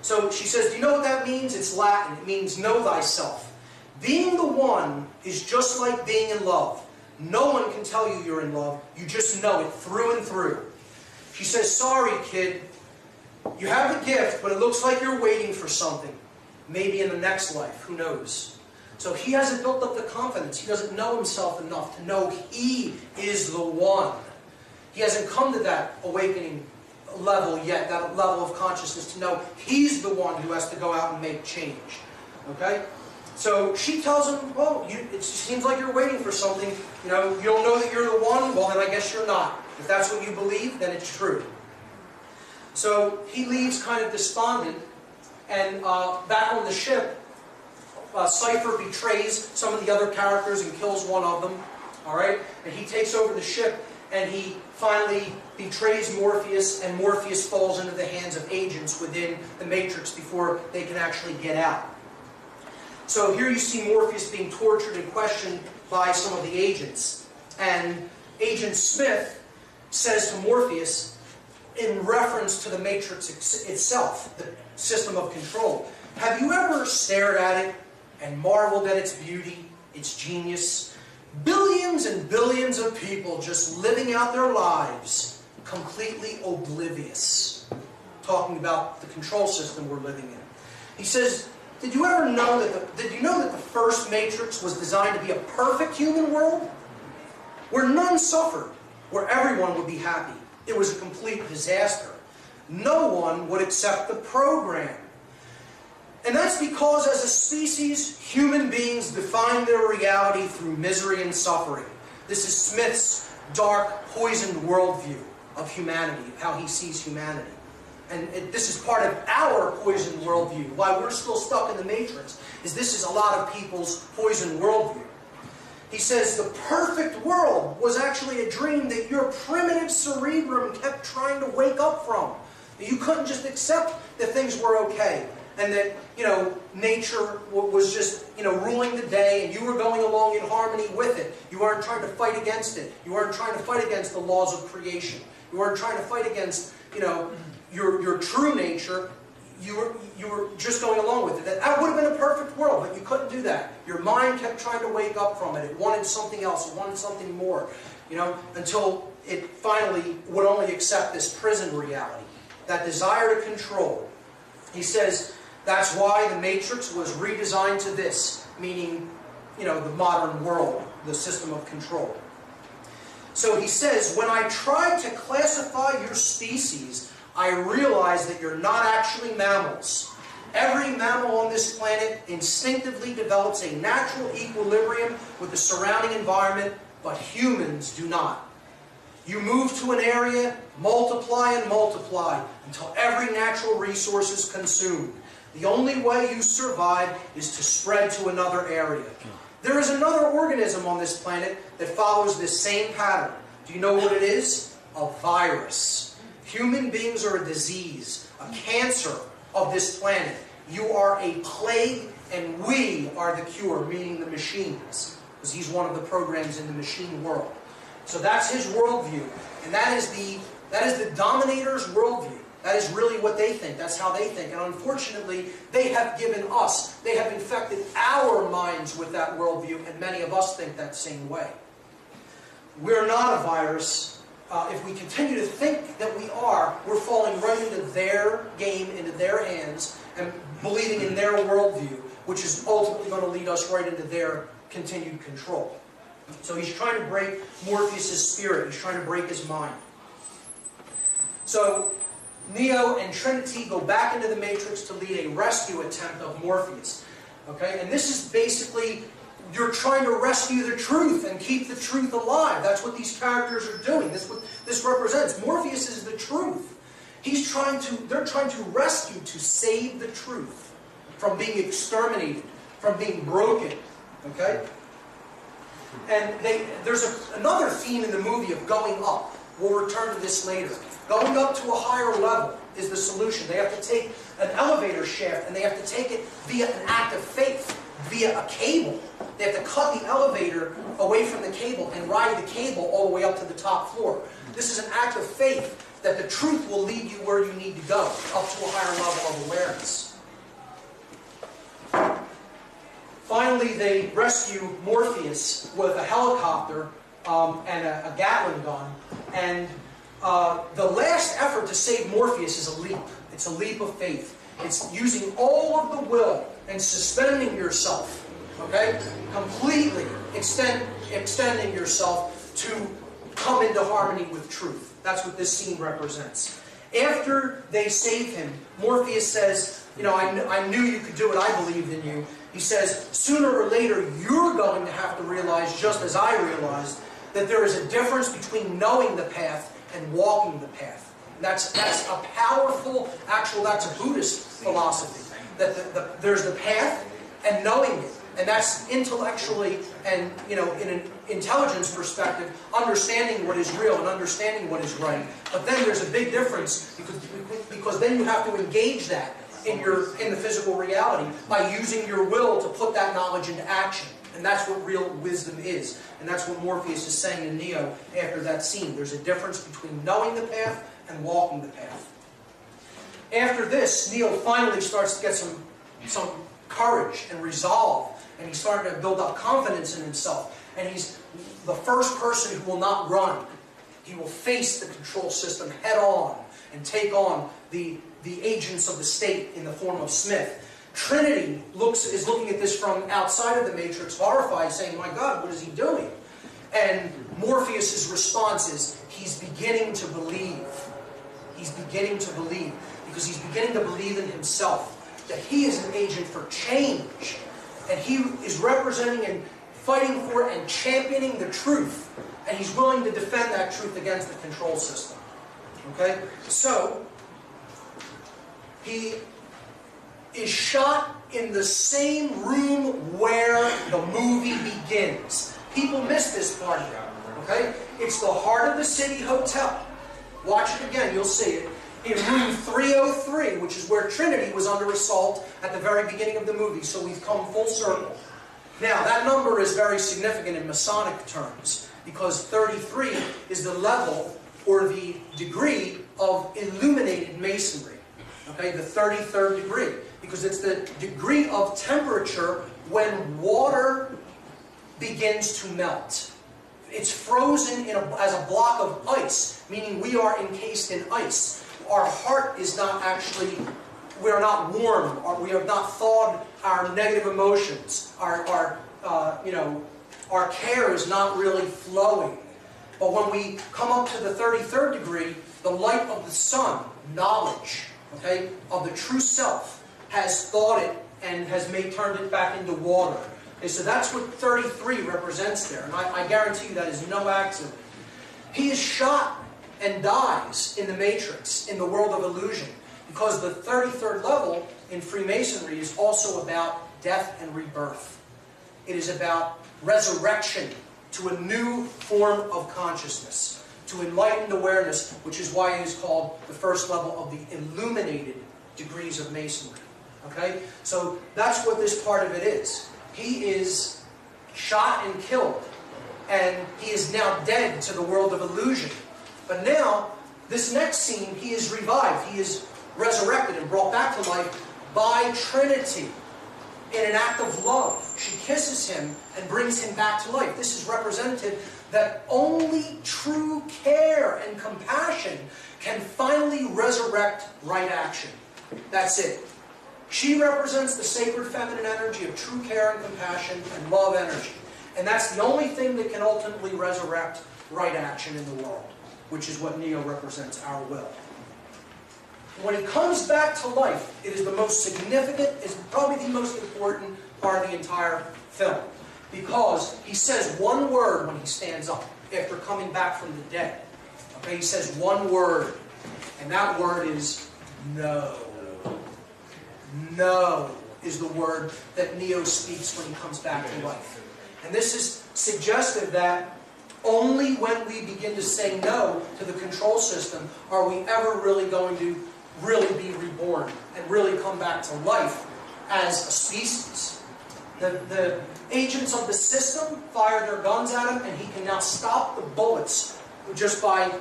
So she says, do you know what that means? It's Latin. It means know thyself. Being the one is just like being in love. No one can tell you you're in love. You just know it through and through. She says, sorry, kid. You have the gift, but it looks like you're waiting for something. Maybe in the next life, who knows? So he hasn't built up the confidence. He doesn't know himself enough to know he is the one. He hasn't come to that awakening level yet, that level of consciousness to know he's the one who has to go out and make change. Okay? So she tells him, well, it seems like you're waiting for something. You know, you don't know that you're the one? Well, then I guess you're not. If that's what you believe, then it's true. So he leaves kind of despondent. And back on the ship, Cypher betrays some of the other characters and kills one of them. All right? And he takes over the ship, and he finally betrays Morpheus, and Morpheus falls into the hands of agents within the Matrix before they can actually get out. So here you see Morpheus being tortured and questioned by some of the agents. And Agent Smith says to Morpheus, in reference to the Matrix itself, the system of control, have you ever stared at it and marveled at its beauty, its genius? Billions and billions of people just living out their lives, completely oblivious. Talking about the control system we're living in. He says, did you know that the first Matrix was designed to be a perfect human world? Where none suffered, where everyone would be happy. It was a complete disaster. No one would accept the program. And that's because as a species, human beings define their reality through misery and suffering. This is Smith's dark, poisoned worldview of humanity, of how he sees humanity. And this is part of our poisoned worldview. Why we're still stuck in the Matrix is this is a lot of people's poisoned worldview. He says the perfect world was actually a dream that your primitive cerebrum kept trying to wake up from. You couldn't just accept that things were okay and that, nature was just, ruling the day and you were going along in harmony with it. You weren't trying to fight against it. You weren't trying to fight against the laws of creation. You weren't trying to fight against, your true nature. You were just going along with it. That would have been a perfect world, but you couldn't do that. Your mind kept trying to wake up from it. It wanted something else. It wanted something more. Until it finally would only accept this prison reality, that desire to control. He says that's why the Matrix was redesigned to this, meaning, the modern world, the system of control. So he says, when I tried to classify your species, I realized that you're not actually mammals. Every mammal on this planet instinctively develops a natural equilibrium with the surrounding environment, but humans do not. You move to an area, multiply and multiply, until every natural resource is consumed. The only way you survive is to spread to another area. There is another organism on this planet that follows this same pattern. Do you know what it is? A virus. Human beings are a disease, a cancer of this planet. You are a plague, and we are the cure, meaning the machines. Because he's one of the programs in the machine world. So that's his worldview. And that is the dominator's worldview. That is really what they think. That's how they think. And unfortunately, they have infected our minds with that worldview, and many of us think that same way. We're not a virus. If we continue to think that we are, we're falling right into their game, into their hands, and believing in their worldview, which is ultimately going to lead us right into their continued control. So he's trying to break Morpheus' spirit. He's trying to break his mind. So Neo and Trinity go back into the Matrix to lead a rescue attempt of Morpheus. Okay? And this is basically, you're trying to rescue the truth and keep the truth alive. That's what these characters are doing. This is what this represents. Morpheus is the truth. They're trying to rescue, to save the truth from being exterminated, from being broken. Okay? And there's another theme in the movie of going up. We'll return to this later. Going up to a higher level is the solution. They have to take an elevator shaft and they have to take it via an act of faith, via a cable. They have to cut the elevator away from the cable and ride the cable all the way up to the top floor. This is an act of faith that the truth will lead you where you need to go, up to a higher level of awareness. Finally, they rescue Morpheus with a helicopter and a Gatling gun. And the last effort to save Morpheus is a leap. It's a leap of faith. It's using all of the will and suspending yourself, okay? Completely extending yourself to come into harmony with truth. That's what this scene represents. After they save him, Morpheus says, I knew you could do it. I believed in you. He says, sooner or later, you're going to have to realize, just as I realized, that there is a difference between knowing the path and walking the path. That's a powerful, that's a Buddhist philosophy. that there's the path and knowing it. And that's intellectually and, in an intelligence perspective, understanding what is real and understanding what is right. But then there's a big difference because then you have to engage that in the physical reality by using your will to put that knowledge into action. And that's what real wisdom is. And that's what Morpheus is saying to Neo after that scene. There's a difference between knowing the path and walking the path. After this, Neo finally starts to get some courage and resolve. And he's starting to build up confidence in himself. And he's the first person who will not run. He will face the control system head on and take on the agents of the state in the form of Smith. Trinity is looking at this from outside of the Matrix, horrified, saying, "My God, what is he doing?" And Morpheus' response is, he's beginning to believe. He's beginning to believe. Because he's beginning to believe in himself. That he is an agent for change. And he is representing and fighting for and championing the truth. And he's willing to defend that truth against the control system. Okay? So, he is shot in the same room where the movie begins. People miss this part here. Okay? It's the heart of the city hotel. Watch it again, you'll see it. In room 303, which is where Trinity was under assault at the very beginning of the movie. So we've come full circle. Now, that number is very significant in Masonic terms, because 33 is the level or the degree of illuminated masonry. Okay, the 33rd degree. Because it's the degree of temperature when water begins to melt. It's frozen as a block of ice, meaning we are encased in ice. Our heart is not actually, we are not warm, or we have not thawed our negative emotions. Our care is not really flowing. But when we come up to the 33rd degree, the light of the sun, knowledge, okay, of the true self, has thawed it and has turned it back into water. Okay, so that's what 33 represents there. And I guarantee you that is no accident. He is shot and dies in the Matrix, in the world of illusion. Because the 33rd level in Freemasonry is also about death and rebirth. It is about resurrection to a new form of consciousness, to enlightened awareness, which is why it is called the first level of the illuminated degrees of Masonry. Okay? So that's what this part of it is. He is shot and killed, and he is now dead to the world of illusion. But now, this next scene, he is revived. He is resurrected and brought back to life by Trinity in an act of love. She kisses him and brings him back to life. This is representative that only true care and compassion can finally resurrect right action. That's it. She represents the sacred feminine energy of true care and compassion and love energy. And that's the only thing that can ultimately resurrect right action in the world, which is what Neo represents, our will. When he comes back to life, it is the most significant, is probably the most important part of the entire film. Because he says one word when he stands up after coming back from the dead. Okay, he says one word, and that word is no. No is the word that Neo speaks when he comes back to life. And this is suggestive that only when we begin to say no to the control system are we ever really going to really be reborn and really come back to life as a species. The agents of the system fire their guns at him, and he can now stop the bullets just by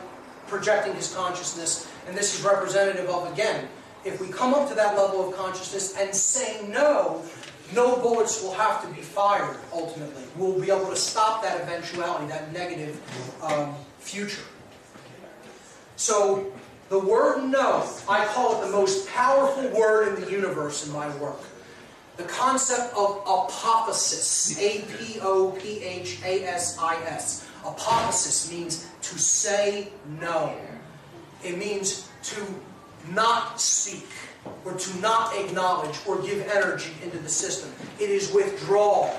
projecting his consciousness. And this is representative of, again, if we come up to that level of consciousness and say no, no bullets will have to be fired, ultimately. We'll be able to stop that eventuality, that negative future. So, the word no, I call it the most powerful word in the universe in my work. The concept of apophasis, A-P-O-P-H-A-S-I-S. Apophasis means to say no. It means to not speak, or to not acknowledge, or give energy into the system. It is withdrawal.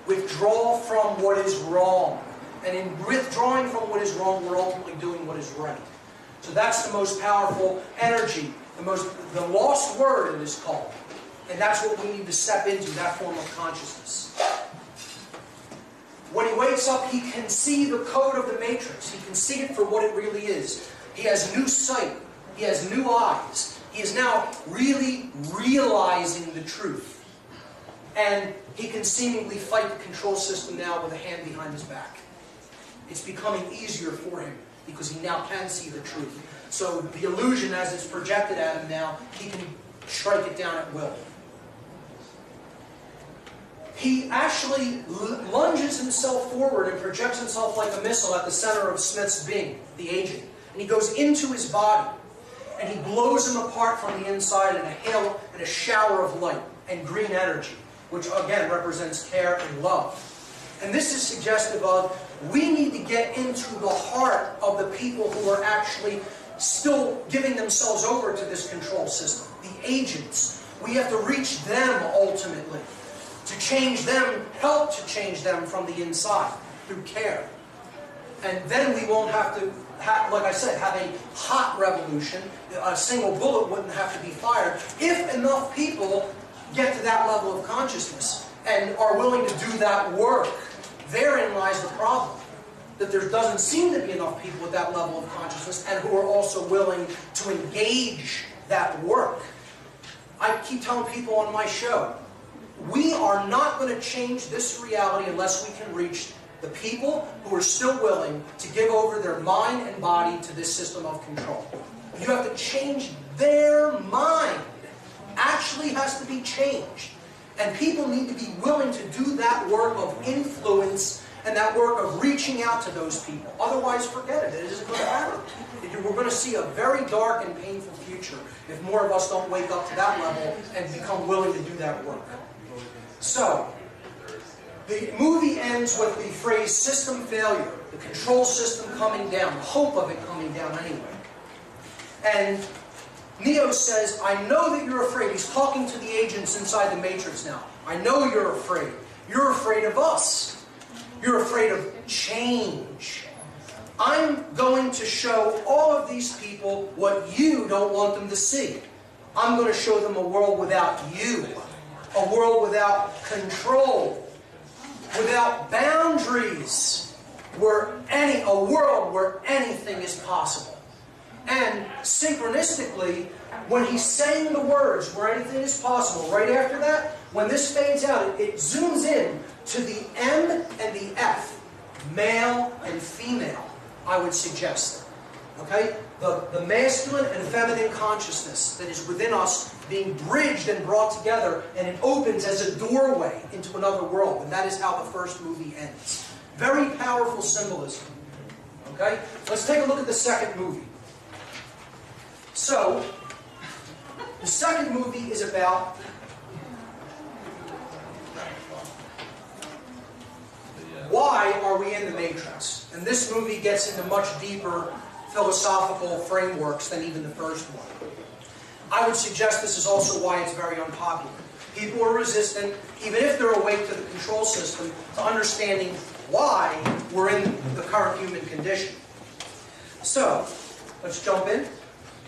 Withdrawal from what is wrong. And in withdrawing from what is wrong, we're ultimately doing what is right. So that's the most powerful energy. The lost word, it is called. And that's what we need to step into, that form of consciousness. When he wakes up, he can see the code of the matrix. He can see it for what it really is. He has new sight. He has new eyes. He is now really realizing the truth. And he can seemingly fight the control system now with a hand behind his back. It's becoming easier for him because he now can see the truth. So the illusion, as it's projected at him now, he can strike it down at will. He actually lunges himself forward and projects himself like a missile at the center of Smith's being, the agent. And he goes into his body, and he blows him apart from the inside in a hail and a shower of light and green energy, which again represents care and love. And this is suggestive of, we need to get into the heart of the people who are actually still giving themselves over to this control system, the agents. We have to reach them ultimately, to change them, help to change them from the inside through care. And then we won't have to, like I said, have a hot revolution. A single bullet wouldn't have to be fired if enough people get to that level of consciousness and are willing to do that work. Therein lies the problem, that there doesn't seem to be enough people with that level of consciousness and who are also willing to engage that work. I keep telling people on my show, we are not going to change this reality unless we can reach the people who are still willing to give over their mind and body to this system of control. You have to change their mind. Actually has to be changed. And people need to be willing to do that work of influence and that work of reaching out to those people. Otherwise, forget it. It isn't going to happen. We're going to see a very dark and painful future if more of us don't wake up to that level and become willing to do that work. So, the movie ends with the phrase system failure, the control system coming down, the hope of it coming down anyway. And Neo says, I know that you're afraid. He's talking to the agents inside the Matrix now. I know you're afraid. You're afraid of us. You're afraid of change. I'm going to show all of these people what you don't want them to see. I'm going to show them a world without you. A world without control. Without boundaries. A world where anything is possible. And synchronistically, when he's saying the words where anything is possible, right after that, when this fades out, it zooms in to the M and the F, male and female, I would suggest. Okay? The masculine and feminine consciousness that is within us being bridged and brought together, and it opens as a doorway into another world. And that is how the first movie ends. Very powerful symbolism. Okay? Let's take a look at the second movie. So, the second movie is about why are we in the Matrix? And this movie gets into much deeper philosophical frameworks than even the first one. I would suggest this is also why it's very unpopular. People are resistant, even if they're awake to the control system, to understanding why we're in the current human condition. So, let's jump in.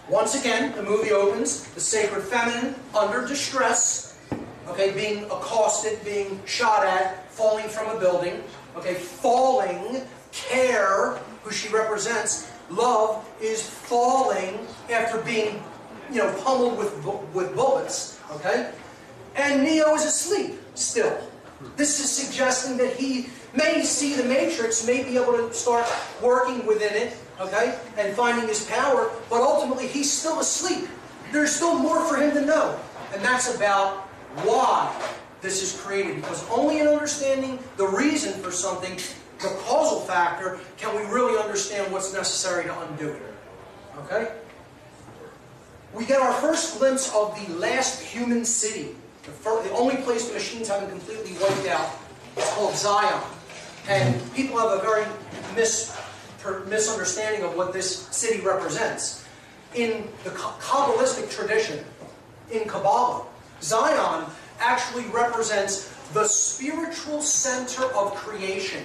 Once again, the movie opens, the sacred feminine, under distress, okay, being accosted, being shot at, falling from a building, okay, falling, care, who she represents, love is falling after being, pummeled with bullets, okay, and Neo is asleep still. This is suggesting that he may see the Matrix, may be able to start working within it, okay, and finding his power, but ultimately he's still asleep. There's still more for him to know, and that's about why this is created, because only in understanding the reason for something, the causal factor, can we really understand what's necessary to undo it. Okay? We get our first glimpse of the last human city, the only place the machines have been completely wiped out. It's called Zion. And people have a very misunderstanding of what this city represents. In the Kabbalistic tradition, in Kabbalah, Zion actually represents the spiritual center of creation,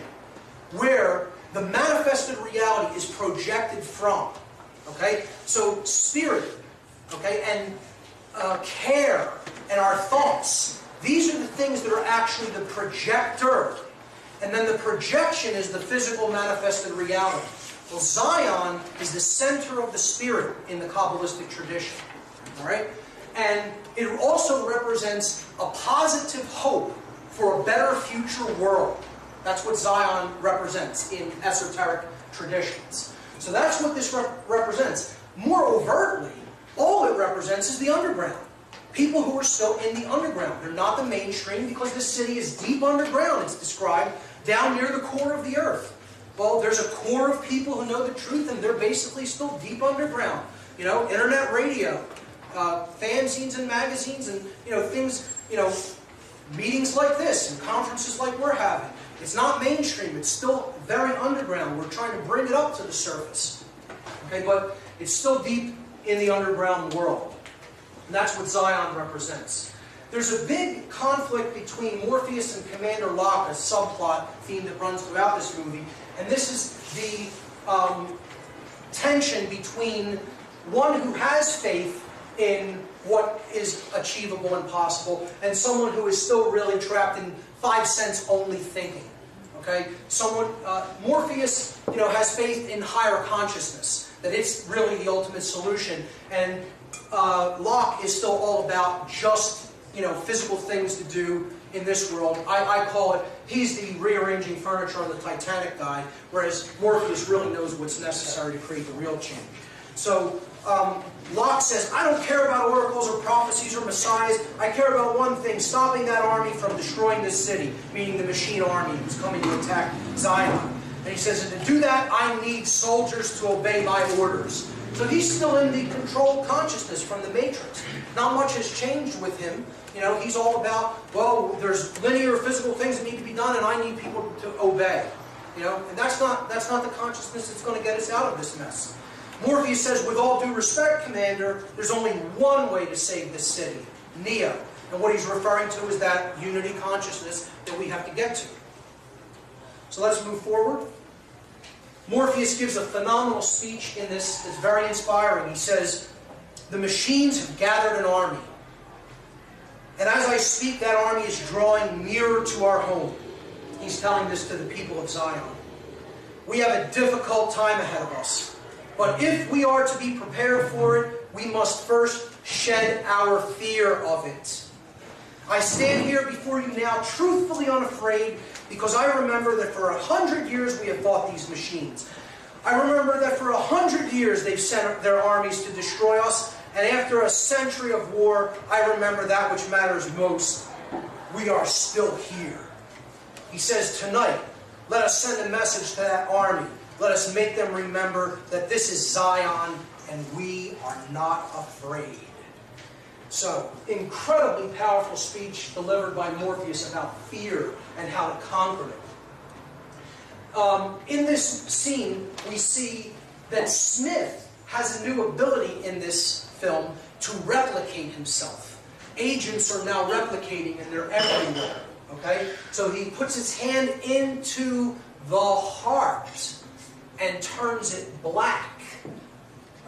where the manifested reality is projected from. Okay? So spirit, okay, and care, and our thoughts. These are the things that are actually the projector. And then the projection is the physical manifested reality. Well, Zion is the center of the spirit in the Kabbalistic tradition. All right? And it also represents a positive hope for a better future world. That's what Zion represents in esoteric traditions. So that's what this represents. More overtly, all it represents is the underground. People who are still in the underground. They're not the mainstream because this city is deep underground, it's described, down near the core of the earth. Well, there's a core of people who know the truth, and they're basically still deep underground. You know, internet radio, fanzines and magazines, and things, meetings like this and conferences like we're having. It's not mainstream. It's still very underground. We're trying to bring it up to the surface. Okay, but it's still deep in the underground world. And that's what Zion represents. There's a big conflict between Morpheus and Commander Locke, a subplot theme that runs throughout this movie. And this is the tension between one who has faith in what is achievable and possible, and someone who is still really trapped in 5 sense only thinking. Okay, Morpheus, has faith in higher consciousness, that it's really the ultimate solution, and Locke is still all about just physical things to do in this world. I call it, he's the rearranging furniture on the Titanic guy, whereas Morpheus really knows what's necessary to create the real change. So Locke says, I don't care about oracles or prophecies or messiahs. I care about one thing, stopping that army from destroying this city, meaning the machine army who's coming to attack Zion. And he says, and to do that, I need soldiers to obey my orders. So he's still in the controlled consciousness from the Matrix. Not much has changed with him. He's all about, well, there's linear physical things that need to be done, and I need people to obey. And that's not the consciousness that's going to get us out of this mess. Morpheus says, with all due respect, Commander, there's only one way to save this city, Neo. And what he's referring to is that unity consciousness that we have to get to. So let's move forward. Morpheus gives a phenomenal speech in this that's very inspiring. He says, the machines have gathered an army. And as I speak, that army is drawing nearer to our home. He's telling this to the people of Zion. We have a difficult time ahead of us. But if we are to be prepared for it, we must first shed our fear of it. I stand here before you now truthfully unafraid, because I remember that for 100 years we have fought these machines. I remember that for 100 years they've sent their armies to destroy us, and after a century of war, I remember that which matters most. We are still here. He says, tonight, let us send a message to that army. Let us make them remember that this is Zion, and we are not afraid. So, incredibly powerful speech delivered by Morpheus about fear and how to conquer it. In this scene, we see that Smith has a new ability in this film to replicate himself. Agents are now replicating, and they're everywhere. Okay? So he puts his hand into the heart and turns it black.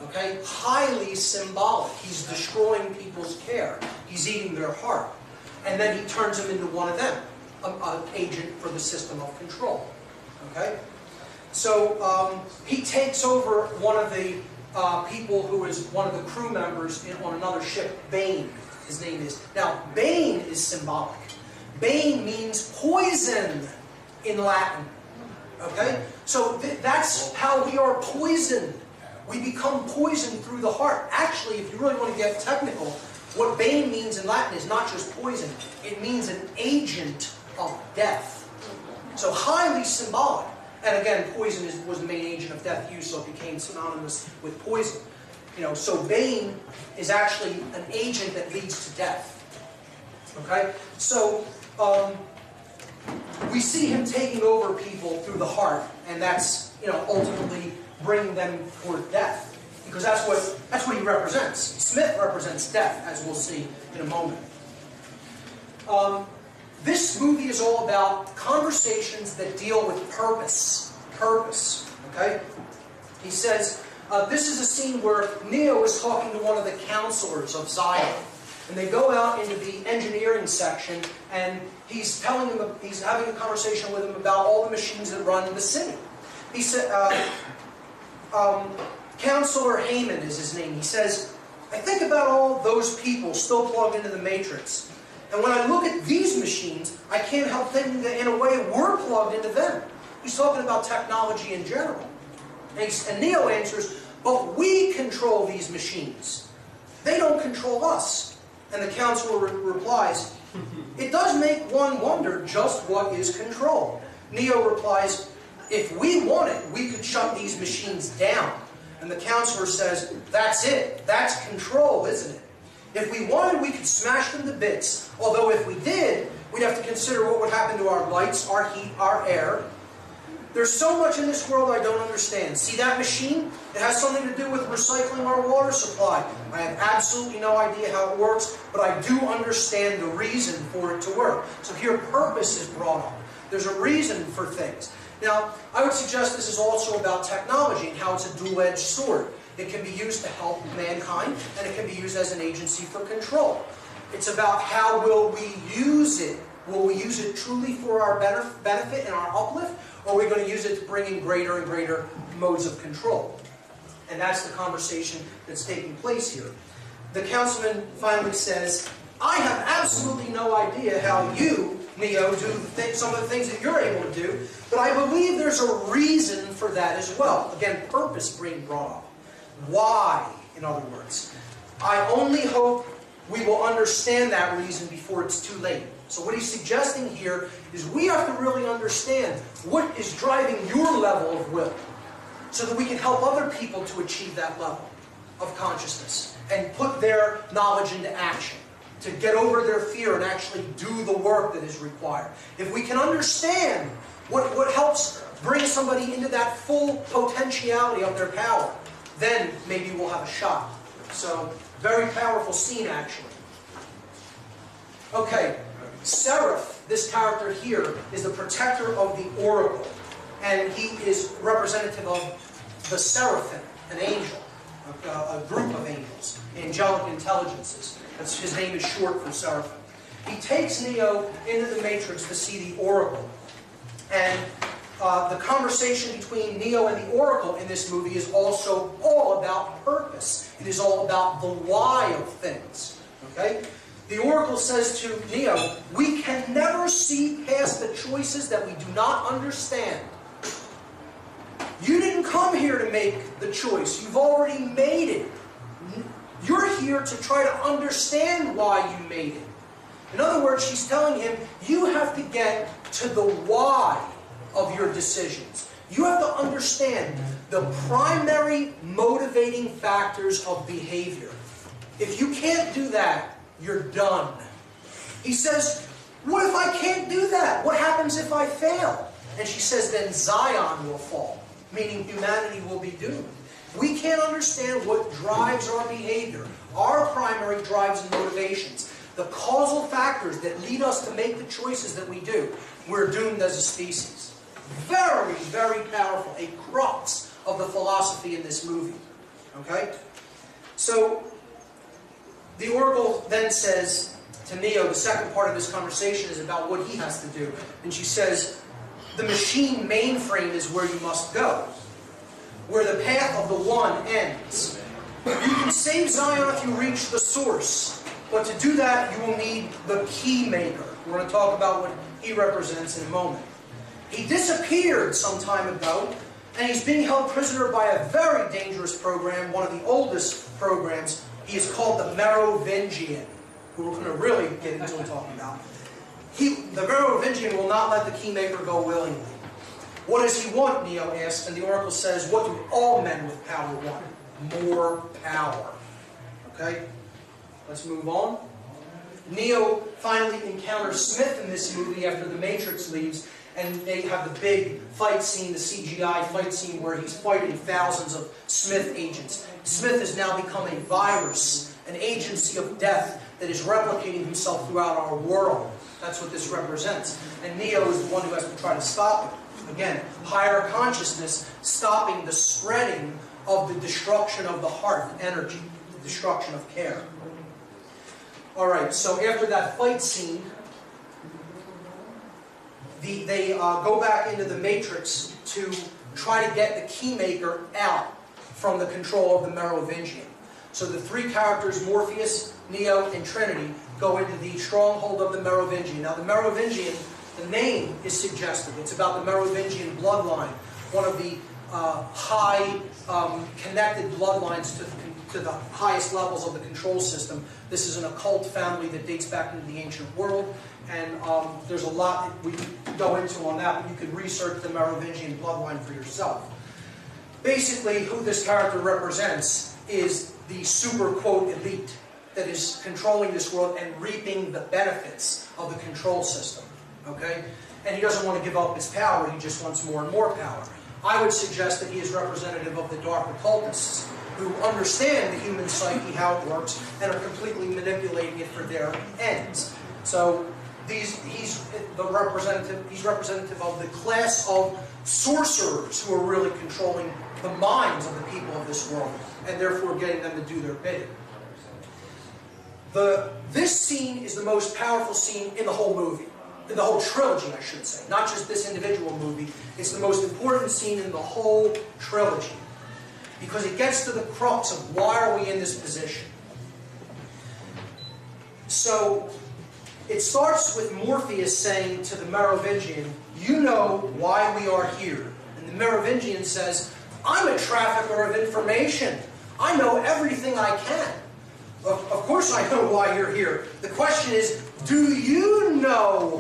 Okay? Highly symbolic. He's destroying people's care. He's eating their heart. And then he turns him into one of them, an agent for the system of control. Okay? So he takes over one of the people who is one of the crew members on another ship, Bane, his name is. Now, Bane is symbolic. Bane means poison in Latin. Okay? So that's how we are poisoned. We become poisoned through the heart. Actually, if you really want to get technical, what Bane means in Latin is not just poison. It means an agent of death. So highly symbolic. And again, poison was the main agent of death used, so it became synonymous with poison. So Bane is actually an agent that leads to death. Okay? So we see him taking over people through the heart, and that's ultimately bringing them toward death, because that's what he represents. Smith represents death, as we'll see in a moment. This movie is all about conversations that deal with purpose. Purpose. Okay? He says, this is a scene where Neo is talking to one of the counselors of Zion. And they go out into the engineering section, and he's having a conversation with him about all the machines that run the city. He said, Counselor Heyman is his name. He says, I think about all those people still plugged into the matrix. And when I look at these machines, I can't help thinking that in a way we're plugged into them. He's talking about technology in general. And Neo answers, but we control these machines. They don't control us. And the counselor replies, it does make one wonder just what is control. Neo replies, if we wanted, we could shut these machines down. And the counselor says, that's it. That's control, isn't it? If we wanted, we could smash them to bits. Although if we did, we'd have to consider what would happen to our lights, our heat, our air. There's so much in this world I don't understand. See that machine? It has something to do with recycling our water supply. I have absolutely no idea how it works, but I do understand the reason for it to work. So here purpose is brought up. There's a reason for things. Now, I would suggest this is also about technology and how it's a dual-edged sword. It can be used to help mankind, and it can be used as an agency for control. It's about how will we use it. Will we use it truly for our benefit and our uplift, or are we going to use it to bring in greater and greater modes of control? And that's the conversation that's taking place here. The councilman finally says, I have absolutely no idea how you, Neo, do some of the things that you're able to do, but I believe there's a reason for that as well. Again, purpose being brought up. Why, in other words. I only hope we will understand that reason before it's too late. So what he's suggesting here is we have to really understand what is driving your level of will so that we can help other people to achieve that level of consciousness and put their knowledge into action, to get over their fear and actually do the work that is required. If we can understand what helps bring somebody into that full potentiality of their power, then maybe we'll have a shot. So, very powerful scene, actually. Okay, Seraph, this character here, is the protector of the oracle. And he is representative of the seraphim, an angel, a group of angels, angelic intelligences. His name is short for seraphim. He takes Neo into the Matrix to see the oracle. And the conversation between Neo and the oracle in this movie is also all about purpose. It is all about the why of things. Okay? The oracle says to Neo, we can never see past the choices that we do not understand. You didn't come here to make the choice. You've already made it. You're here to try to understand why you made it. In other words, she's telling him, you have to get to the why of your decisions. You have to understand the primary motivating factors of behavior. If you can't do that, you're done. He says, what if I can't do that? What happens if I fail? And she says, then Zion will fall, meaning humanity will be doomed. We can't understand what drives our behavior, our primary drives and motivations, the causal factors that lead us to make the choices that we do. We're doomed as a species. Very, very powerful, a crux of the philosophy in this movie. Okay? So, the oracle then says to Neo, the second part of this conversation is about what he has to do. And she says, the machine mainframe is where you must go, where the path of the one ends. You can save Zion if you reach the source, but to do that you will need the key maker. We're going to talk about what he represents in a moment. He disappeared some time ago, and he's being held prisoner by a very dangerous program, one of the oldest programs. He is called the Merovingian, who we're going to really get into and talking about. The Merovingian will not let the keymaker go willingly. What does he want, Neo asks, and the oracle says, what do all men with power want? More power. Okay? Let's move on. Neo finally encounters Smith in this movie after the Matrix leaves, and they have the big fight scene, the CGI fight scene, where he's fighting thousands of Smith agents. Smith has now become a virus, an agency of death that is replicating himself throughout our world. That's what this represents. And Neo is the one who has to try to stop it. Again, higher consciousness stopping the spreading of the destruction of the heart, energy, the destruction of care. Alright, so after that fight scene, they go back into the Matrix to try to get the Keymaker out from the control of the Merovingian. So the three characters, Morpheus, Neo, and Trinity, go into the stronghold of the Merovingian. Now the Merovingian, the name is suggestive. It's about the Merovingian bloodline, one of the high connected bloodlines to the highest levels of the control system. This is an occult family that dates back into the ancient world, and there's a lot that we can go into on that, but you can research the Merovingian bloodline for yourself. Basically, who this character represents is the super, quote, elite that is controlling this world and reaping the benefits of the control system, okay? And he doesn't want to give up his power, he just wants more and more power. I would suggest that he is representative of the dark occultists who understand the human psyche, how it works, and are completely manipulating it for their ends. So he's representative of the class of sorcerers who are really controlling the minds of the people of this world, and therefore getting them to do their bidding. This scene is the most powerful scene in the whole movie. In the whole trilogy, I should say. Not just this individual movie. It's the most important scene in the whole trilogy. Because it gets to the crux of why are we in this position. So, it starts with Morpheus saying to the Merovingian, you know why we are here. And the Merovingian says, I'm a trafficker of information. I know everything I can. Of course I know why you're here. The question is, do you know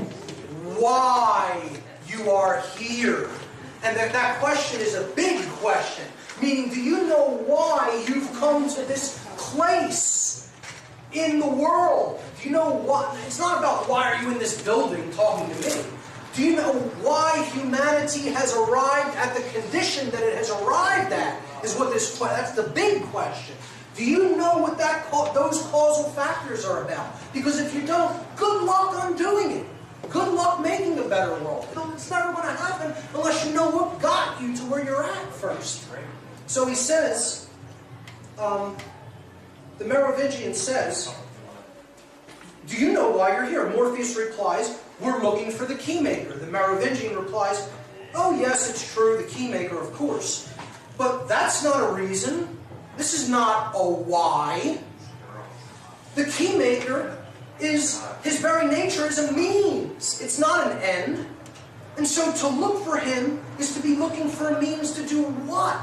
why you are here? And that question is a big question. Meaning, do you know why you've come to this place in the world? Do you know why? It's not about why are you in this building talking to me. Do you know why humanity has arrived at the condition that it has arrived at? That's the big question. Do you know what those causal factors are about? Because if you don't, good luck undoing it. Good luck making a better world. It's never going to happen unless you know what got you to where you're at first. So he says, the Merovingian says, do you know why you're here? Morpheus replies, we're looking for the Keymaker. The Merovingian replies, oh yes, it's true, the Keymaker, of course. But that's not a reason. This is not a why. The Keymaker is, his very nature is a means. It's not an end. And so to look for him is to be looking for a means to do what?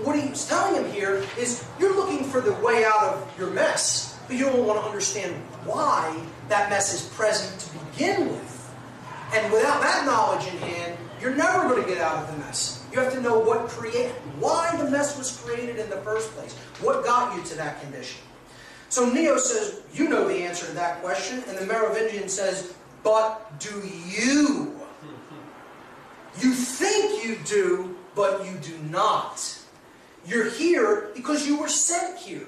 What he's telling him here is, you're looking for the way out of your mess, but you don't want to understand why that mess is present to begin with. And without that knowledge in hand, you're never going to get out of the mess. You have to know why the mess was created in the first place. What got you to that condition? So Neo says, you know the answer to that question. And the Merovingian says, but do you? You think you do, but you do not. You're here because you were sent here.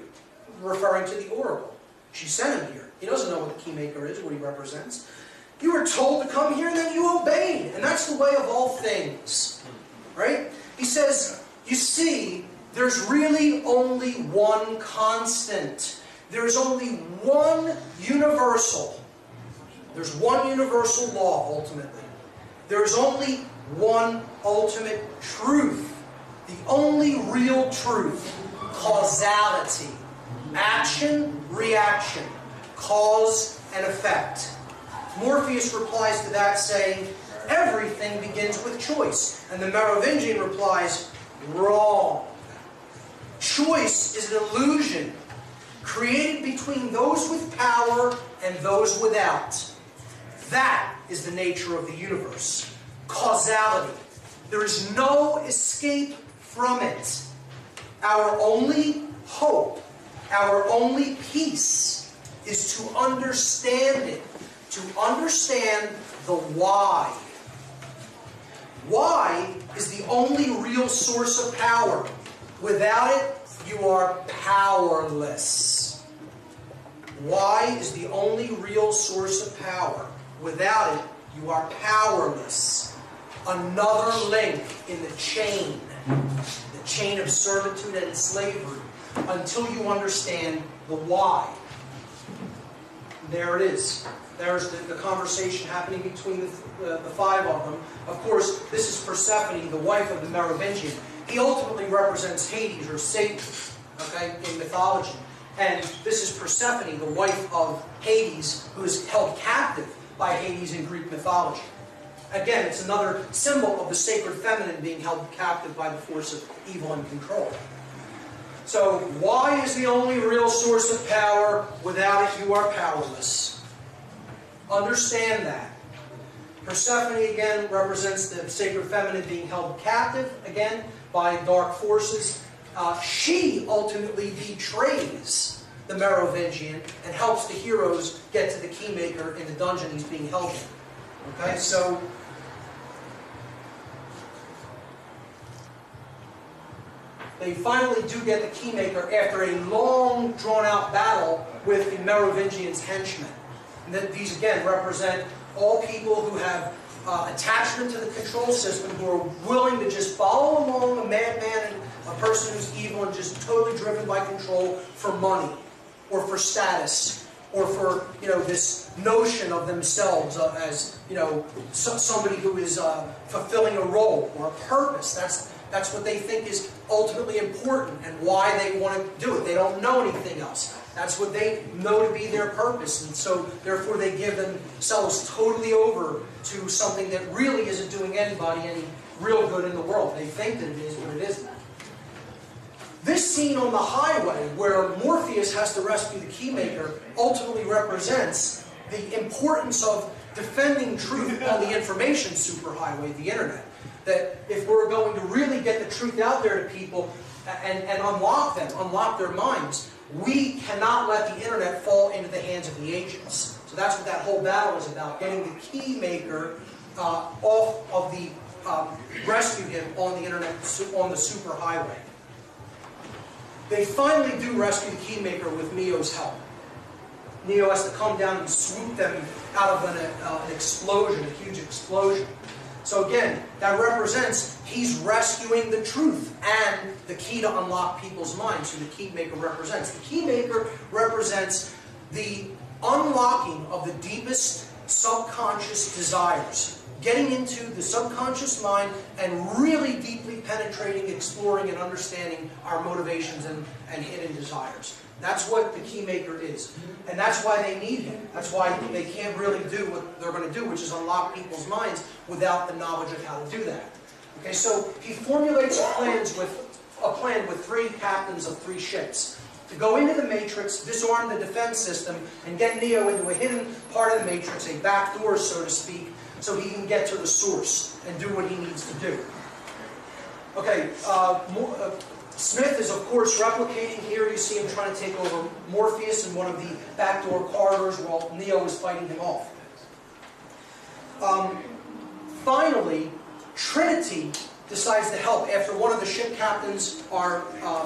Referring to the Oracle. She sent him here. He doesn't know what the Keymaker is, what he represents. You were told to come here and then you obeyed. And that's the way of all things. Right? He says, you see, there's really only one constant. There's only one universal. There's one universal law, ultimately. There's only one ultimate truth. The only real truth. Causality. Action, reaction. Cause and effect. Morpheus replies to that saying, everything begins with choice. And the Merovingian replies, wrong. Choice is an illusion created between those with power and those without. That is the nature of the universe. Causality. There is no escape from it. Our only hope, our only peace is to understand it. To understand the why. Why is the only real source of power. Without it, you are powerless. Why is the only real source of power. Without it, you are powerless. Another link in the chain of servitude and slavery, until you understand the why. There it is. There's the conversation happening between the five of them. Of course, this is Persephone, the wife of the Merovingian. He ultimately represents Hades, or Satan, okay, in mythology. And this is Persephone, the wife of Hades, who is held captive by Hades in Greek mythology. Again, it's another symbol of the sacred feminine being held captive by the force of evil and control. So, why is the only real source of power? Without it, you are powerless. Understand that. Persephone, again, represents the sacred feminine being held captive, again, by dark forces. She ultimately betrays the Merovingian and helps the heroes get to the Keymaker in the dungeon he's being held in. Okay, so they finally do get the Keymaker after a long, drawn-out battle with the Merovingian's henchmen. And that these, again, represent all people who have attachment to the control system, who are willing to just follow along a madman and a person who's evil and just totally driven by control for money, or for status, or for, this notion of themselves as, somebody who is fulfilling a role or a purpose. That's what they think is ultimately important and why they want to do it. They don't know anything else. That's what they know to be their purpose. And so, therefore, they give themselves totally over to something that really isn't doing anybody any real good in the world. They think that it is, but it isn't. This scene on the highway, where Morpheus has to rescue the Keymaker, ultimately represents the importance of defending truth on the information superhighway, the internet. That if we're going to really get the truth out there to people and unlock them, unlock their minds, we cannot let the internet fall into the hands of the agents. So that's what that whole battle is about, getting the Keymaker off of the, rescue him on the internet, on the superhighway. They finally do rescue the Keymaker with Neo's help. Neo has to come down and swoop them out of an explosion, a huge explosion. So again, that represents he's rescuing the truth and the key to unlock people's minds, who the Keymaker represents. The Keymaker represents the unlocking of the deepest subconscious desires, getting into the subconscious mind and really deeply penetrating, exploring, and understanding our motivations and hidden desires. That's what the Keymaker is. And that's why they need him. That's why they can't really do what they're going to do, which is unlock people's minds without the knowledge of how to do that. Okay, so he formulates a plan with three captains of three ships to go into the Matrix, disarm the defense system, and get Neo into a hidden part of the Matrix, a back door, so to speak, so he can get to the source and do what he needs to do. Okay, Smith is, of course, replicating here. You see him trying to take over Morpheus in one of the backdoor corridors while Neo is fighting him off. Finally, Trinity decides to help after one of the ship captains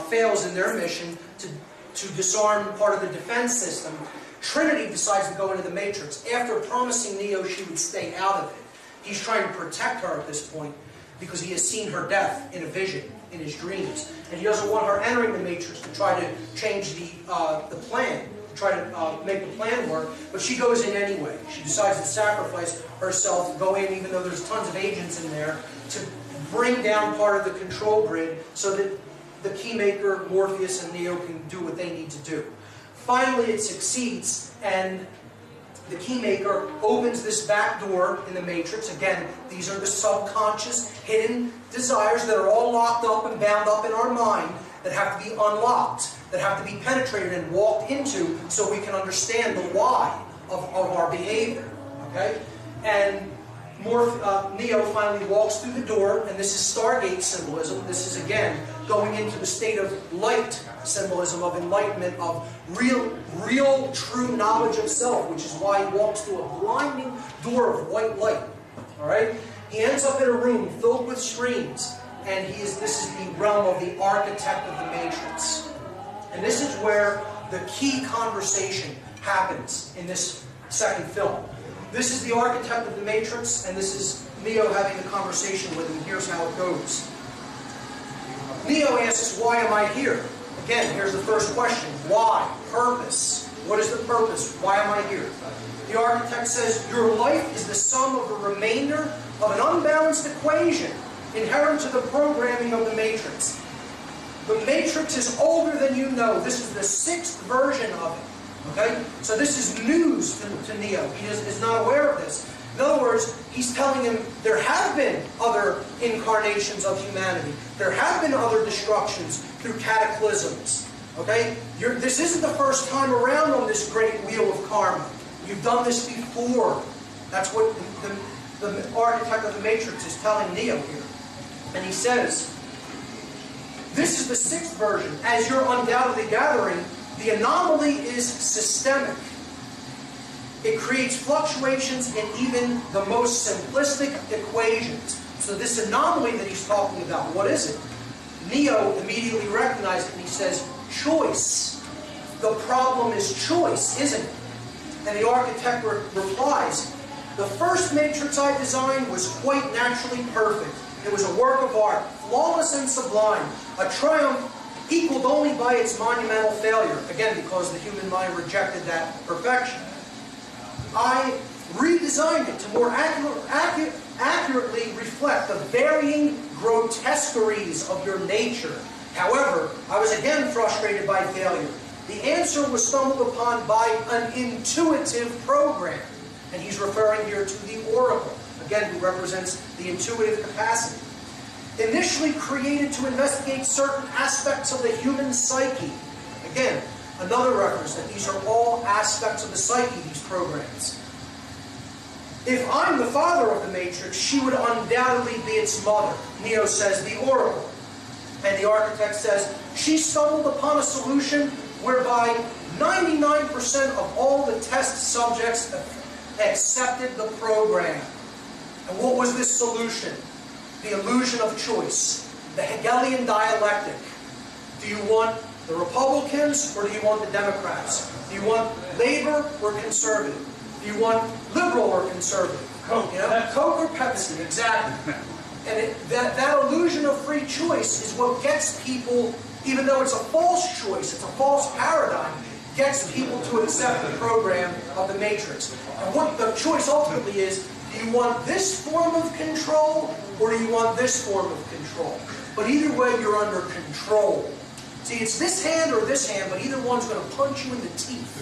fails in their mission to disarm part of the defense system. Trinity decides to go into the Matrix. After promising Neo she would stay out of it, he's trying to protect her at this point because he has seen her death in a vision, in his dreams. And he doesn't want her entering the Matrix to try to change the plan, try to make the plan work, but she goes in anyway. She decides to sacrifice herself, go in even though there's tons of agents in there, to bring down part of the control grid so that the Keymaker, Morpheus, and Neo can do what they need to do. Finally, it succeeds, and the Keymaker opens this back door in the Matrix. Again, these are the subconscious, hidden desires that are all locked up and bound up in our mind that have to be unlocked, that have to be penetrated and walked into so we can understand the why of our behavior. Okay? And Neo finally walks through the door, and this is Stargate symbolism. This is, again, going into the state of light symbolism, of enlightenment, of real, true knowledge of self, which is why he walks through a blinding door of white light. All right? He ends up in a room filled with screens, and this is the realm of the architect of the Matrix. And this is where the key conversation happens in this second film. This is the architect of the Matrix, and this is Neo having a conversation with him. Here's how it goes. Neo asks, why am I here? Again, here's the first question. Why? Purpose. What is the purpose? Why am I here? The architect says, your life is the sum of the remainder of an unbalanced equation inherent to the programming of the matrix. The matrix is older than you know. This is the 6th version of it. Okay? So this is news to Neo. He is not aware of this. In other words, he's telling him there have been other incarnations of humanity. There have been other destructions through cataclysms. Okay? This isn't the first time around on this great wheel of karma. You've done this before. That's what the architect of the matrix is telling Neo here. And he says, this is the 6th version. As you're undoubtedly gathering, the anomaly is systemic. It creates fluctuations in even the most simplistic equations. So this anomaly that he's talking about, what is it? Neo immediately recognizes it and he says, choice. The problem is choice, isn't it? And the architect replies, the first matrix I designed was quite naturally perfect. It was a work of art, flawless and sublime, a triumph equaled only by its monumental failure. Again, because the human mind rejected that perfection. I redesigned it to more accurately reflect the varying grotesqueries of your nature. However, I was again frustrated by failure. The answer was stumbled upon by an intuitive program. And he's referring here to the oracle, again, who represents the intuitive capacity. Initially created to investigate certain aspects of the human psyche. Again, another reference that these are all aspects of the psyche, these programs. If I'm the father of the matrix, she would undoubtedly be its mother. Neo says the oracle. And the architect says, she stumbled upon a solution whereby 99% of all the test subjects accepted the program. And what was this solution? The illusion of choice. The Hegelian dialectic. Do you want the Republicans or do you want the Democrats? Do you want labor or conservative? Do you want liberal or conservative? Coke. You know, Coke or Pepsi, exactly. And that illusion of free choice is what gets people, even though it's a false choice, it's a false paradigm, gets people to accept the program of the matrix. And what the choice ultimately is, do you want this form of control or do you want this form of control? But either way, you're under control. See, it's this hand or this hand, but either one's going to punch you in the teeth.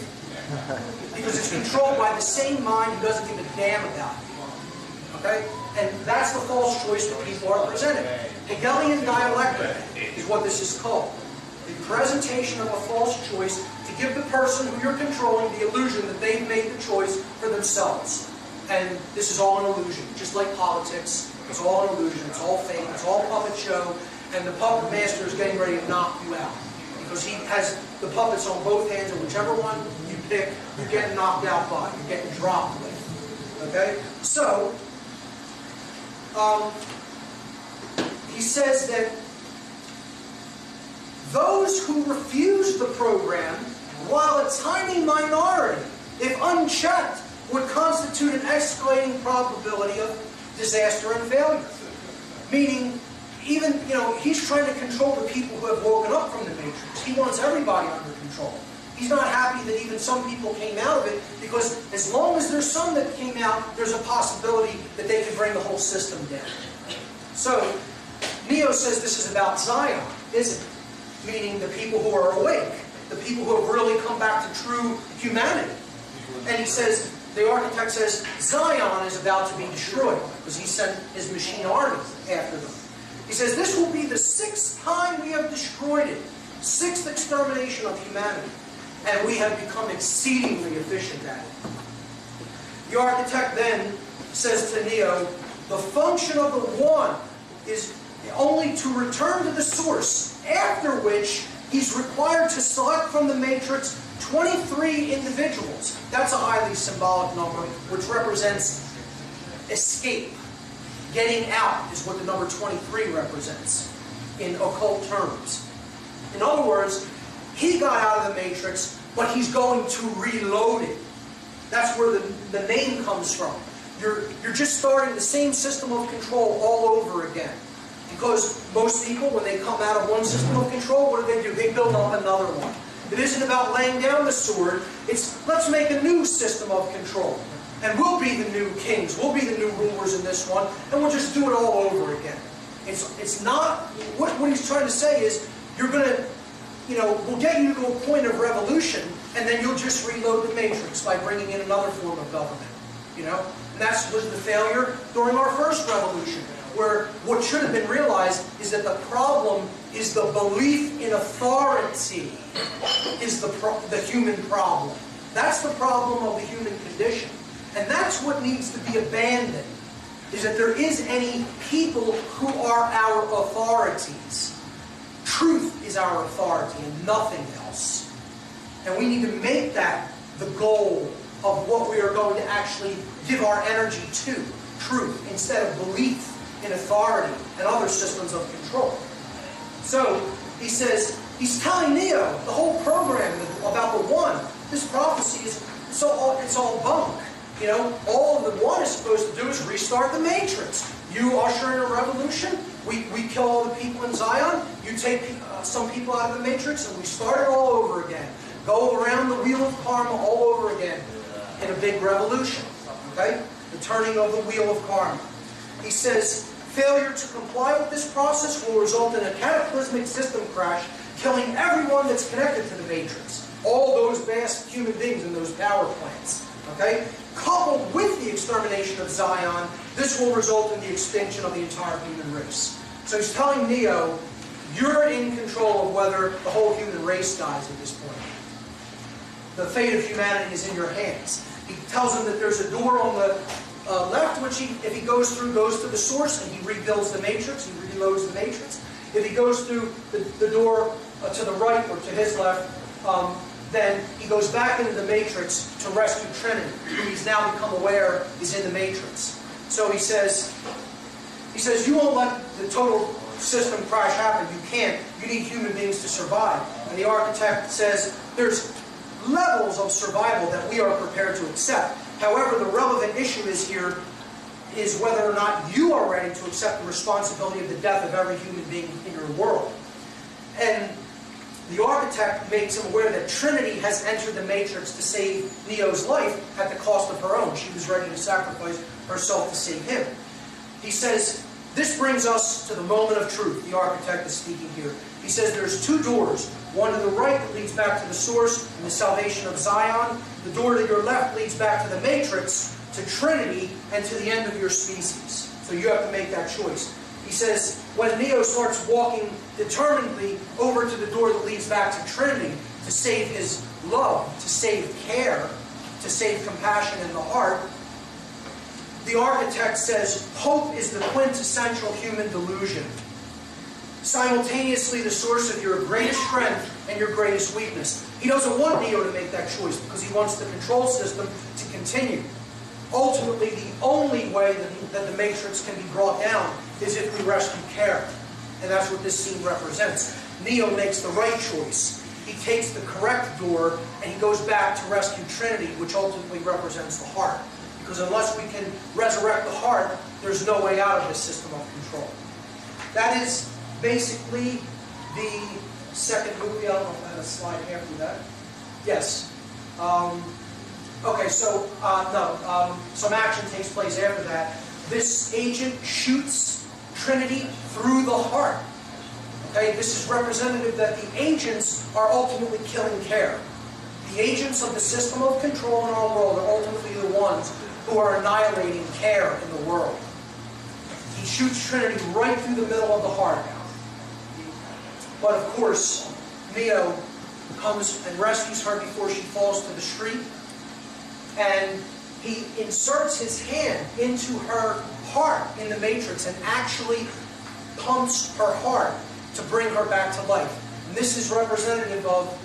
Because it's controlled by the same mind who doesn't give a damn about it. Okay? And that's the false choice that people are presenting. Hegelian dialectic is what this is called. The presentation of a false choice to give the person who you're controlling the illusion that they've made the choice for themselves. And this is all an illusion, just like politics. It's all an illusion. It's all fake. It's all puppet show. And the puppet master is getting ready to knock you out. Because he has the puppets on both hands, and whichever one you pick, you're getting knocked out by. You're getting dropped with. Okay? So, he says that those who refuse the program, while a tiny minority, if unchecked, would constitute an escalating probability of disaster and failure. Meaning, even, he's trying to control the people who have woken up from the matrix. He wants everybody under control. He's not happy that even some people came out of it, because as long as there's some that came out, there's a possibility that they can bring the whole system down. So, Neo says this is about Zion, isn't it? Meaning the people who are awake, the people who have really come back to true humanity. And he says, the architect says, Zion is about to be destroyed, because he sent his machine army after them. He says, this will be the 6th time we have destroyed it. 6th extermination of humanity. And we have become exceedingly efficient at it. The architect then says to Neo, the function of the one is only to return to the source, after which he's required to select from the matrix 23 individuals. That's a highly symbolic number, which represents escape. Getting out is what the number 23 represents in occult terms. In other words, he got out of the matrix, but he's going to reload it. That's where the name comes from. You're just starting the same system of control all over again. Because most people, when they come out of one system of control, what do? They build up another one. It isn't about laying down the sword. It's, let's make a new system of control. And we'll be the new kings. We'll be the new rulers in this one. And we'll just do it all over again. It's not, what he's trying to say is, you're going to, we'll get you to a point of revolution, and then you'll just reload the matrix by bringing in another form of government. And that was the failure during our first revolution, where what should have been realized is that the problem is the belief in authority is the human problem. That's the problem of the human condition. And that's what needs to be abandoned, is that there is any people who are our authorities. Truth is our authority and nothing else. And we need to make that the goal of what we are going to actually give our energy to. Truth, instead of belief in authority and other systems of control. So, he says, he's telling Neo, the whole program about the One, this prophecy is, it's all bunk. All the One is supposed to do is restart the Matrix. You usher in a revolution, we kill all the people in Zion, you take some people out of the Matrix, and we start it all over again. Go around the wheel of karma all over again in a big revolution. Okay? The turning of the wheel of karma. He says, failure to comply with this process will result in a cataclysmic system crash, killing everyone that's connected to the Matrix. All those vast human beings in those power plants. Okay? Coupled with the extermination of Zion, this will result in the extinction of the entire human race. So he's telling Neo, you're in control of whether the whole human race dies at this point. The fate of humanity is in your hands. He tells him that there's a door on the left, which if he goes through, goes to the source, and he rebuilds the Matrix, he reloads the Matrix. If he goes through the door to the right or to his left, then he goes back into the Matrix to rescue Trinity, who he's now become aware is in the Matrix. So he says, you won't let the total system crash happen. You can't. You need human beings to survive. And the architect says, there's levels of survival that we are prepared to accept. However, the relevant issue here is whether or not you are ready to accept the responsibility of the death of every human being in your world. And the architect makes him aware that Trinity has entered the Matrix to save Neo's life at the cost of her own. She was ready to sacrifice herself to save him. He says, this brings us to the moment of truth. The architect is speaking here. He says there's two doors. One to the right that leads back to the source and the salvation of Zion. The door to your left leads back to the Matrix, to Trinity, and to the end of your species. So you have to make that choice. He says, when Neo starts walking determinedly over to the door that leads back to Trinity, to save his love, to save care, to save compassion in the heart, the architect says, hope is the quintessential human delusion. Simultaneously the source of your greatest strength and your greatest weakness. He doesn't want Neo to make that choice because he wants the control system to continue. Ultimately, the only way that the Matrix can be brought down is if we rescue care. And that's what this scene represents. Neo makes the right choice. He takes the correct door and he goes back to rescue Trinity, which ultimately represents the heart. Because unless we can resurrect the heart, there's no way out of this system of control. That is basically the second movie. I don't know if I have a slide after that. Yes. Okay, so, some action takes place after that. This agent shoots Trinity through the heart. Okay, this is representative that the agents are ultimately killing care. The agents of the system of control in our world are ultimately the ones who are annihilating care in the world. He shoots Trinity right through the middle of the heart. But of course, Neo comes and rescues her before she falls to the street. And he inserts his hand into her heart in the Matrix and actually pumps her heart to bring her back to life. And this is representative of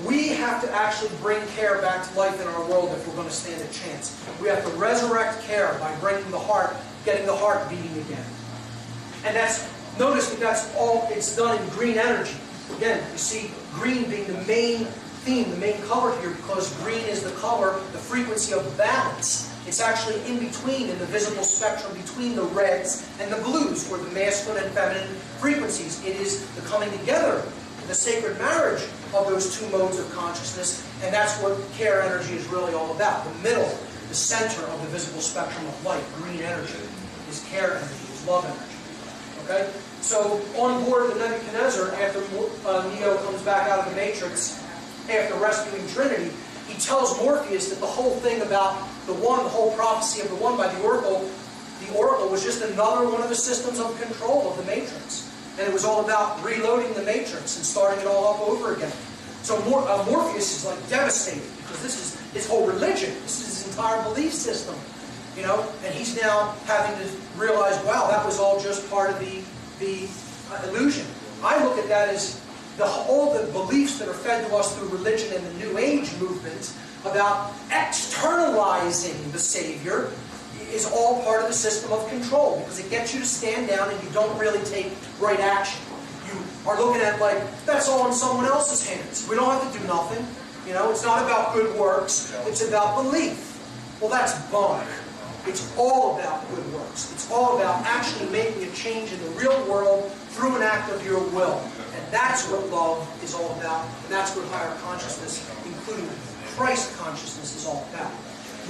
we have to actually bring care back to life in our world if we're going to stand a chance. We have to resurrect care by bringing the heart, getting the heart beating again. And notice that that's all, it's done in green energy. Again, you see green being the main theme, the main color here, because green is the color, the frequency of balance. It's actually in between, in the visible spectrum between the reds and the blues, or the masculine and feminine frequencies. It is the coming together, the sacred marriage of those two modes of consciousness, and that's what care energy is really all about. The middle, the center of the visible spectrum of light, green energy, is care energy, is love energy. Okay? So on board the Nebuchadnezzar, after Neo comes back out of the Matrix, after rescuing Trinity, he tells Morpheus that the whole thing about the one, the whole prophecy of the one by the Oracle was just another one of the systems of control of the Matrix. And it was all about reloading the Matrix and starting it all up over again. So Morpheus is like devastated, because this is his whole religion. This is his entire belief system. You know, and he's now having to realize, wow, that was all just part of the illusion. I look at that as all the beliefs that are fed to us through religion and the New Age movement about externalizing the Savior is all part of the system of control, because it gets you to stand down and you don't really take right action. You are looking at like, that's all in someone else's hands. We don't have to do nothing. You know, it's not about good works. It's about belief. Well, that's bunk. It's all about good works. It's all about actually making a change in the real world through an act of your will. And that's what love is all about. And that's what higher consciousness, including Christ consciousness, is all about.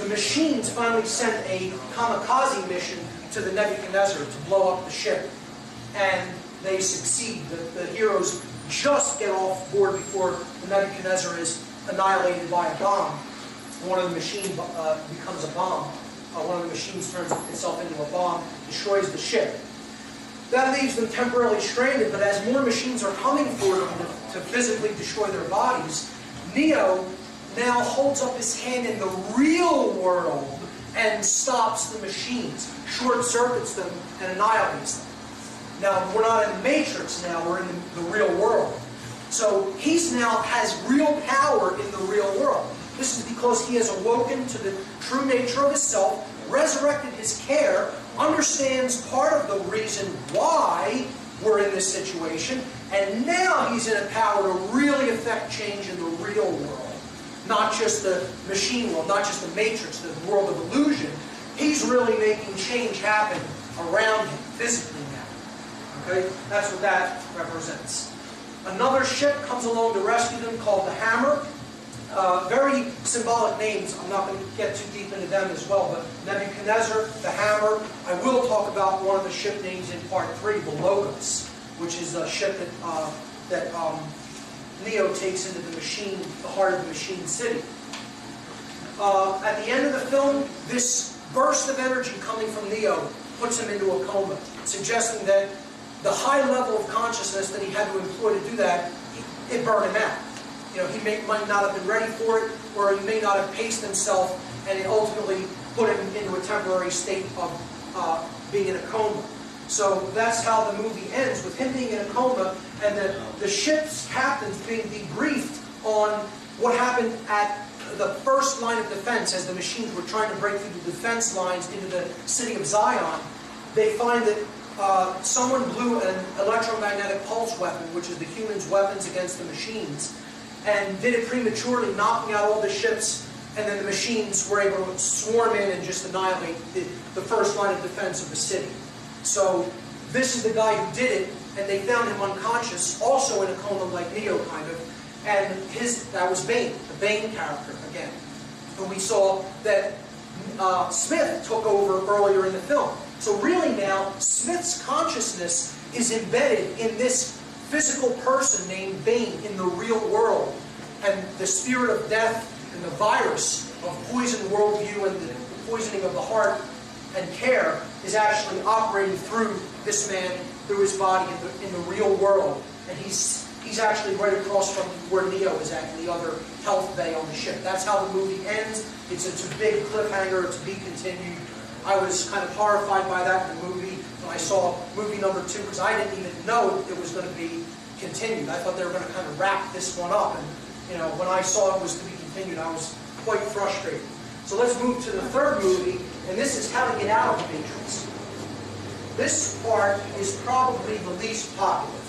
The machines finally sent a kamikaze mission to the Nebuchadnezzar to blow up the ship. And they succeed. The heroes just get off board before the Nebuchadnezzar is annihilated by a bomb. One of the machines becomes a bomb. One of the machines turns itself into a bomb, destroys the ship. That leaves them temporarily stranded, but as more machines are coming for them to physically destroy their bodies, Neo now holds up his hand in the real world and stops the machines, short-circuits them, and annihilates them. Now, we're not in the Matrix now, we're in the real world. So he's now has real power in the real world. This is because he has awoken to the true nature of his self, resurrected his care, understands part of the reason why we're in this situation, and now he's in a power to really affect change in the real world. Not just the machine world, not just the Matrix, the world of illusion. He's really making change happen around him, physically now. Okay? That's what that represents. Another ship comes along to rescue them called the Hammer. Very symbolic names. I'm not going to get too deep into them as well, but Nebuchadnezzar, the Hammer. I will talk about one of the ship names in part 3, the Logos, which is a ship that Neo takes into the machine, the heart of the machine city. At the end of the film, this burst of energy coming from Neo puts him into a coma, suggesting that the high level of consciousness that he had to employ to do that, it burned him out. You know, he might not have been ready for it, or he may not have paced himself, and it ultimately put him into a temporary state of being in a coma. So that's how the movie ends, with him being in a coma, and the ship's captains being debriefed on what happened at the first line of defense as the machines were trying to break through the defense lines into the city of Zion. They find that someone blew an electromagnetic pulse weapon, which is the humans' weapons against the machines, and did it prematurely, knocking out all the ships, and then the machines were able to swarm in and just annihilate the first line of defense of the city. So this is the guy who did it, and they found him unconscious, also in a coma like Neo, kind of, and that was Bane, the Bane character again. And we saw that Smith took over earlier in the film. So really now, Smith's consciousness is embedded in this physical person named Bane in the real world. And the spirit of death and the virus of poisoned worldview and the poisoning of the heart and care is actually operating through this man, through his body in the real world. And he's actually right across from where Neo is at, in the other health bay on the ship. That's how the movie ends. It's a big cliffhanger to be continued. I was kind of horrified by that in the movie when I saw movie number 2, because I didn't even know it was going to be continued. I thought they were going to kind of wrap this one up. And you know, when I saw it was to be continued, I was quite frustrated. So let's move to the third movie, and this is How to Get Out of the Matrix. This part is probably the least popular.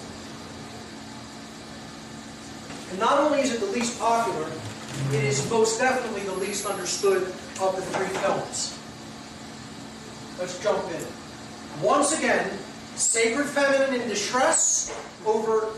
And not only is it the least popular, it is most definitely the least understood of the 3 films. Let's jump in. Once again, sacred feminine in distress over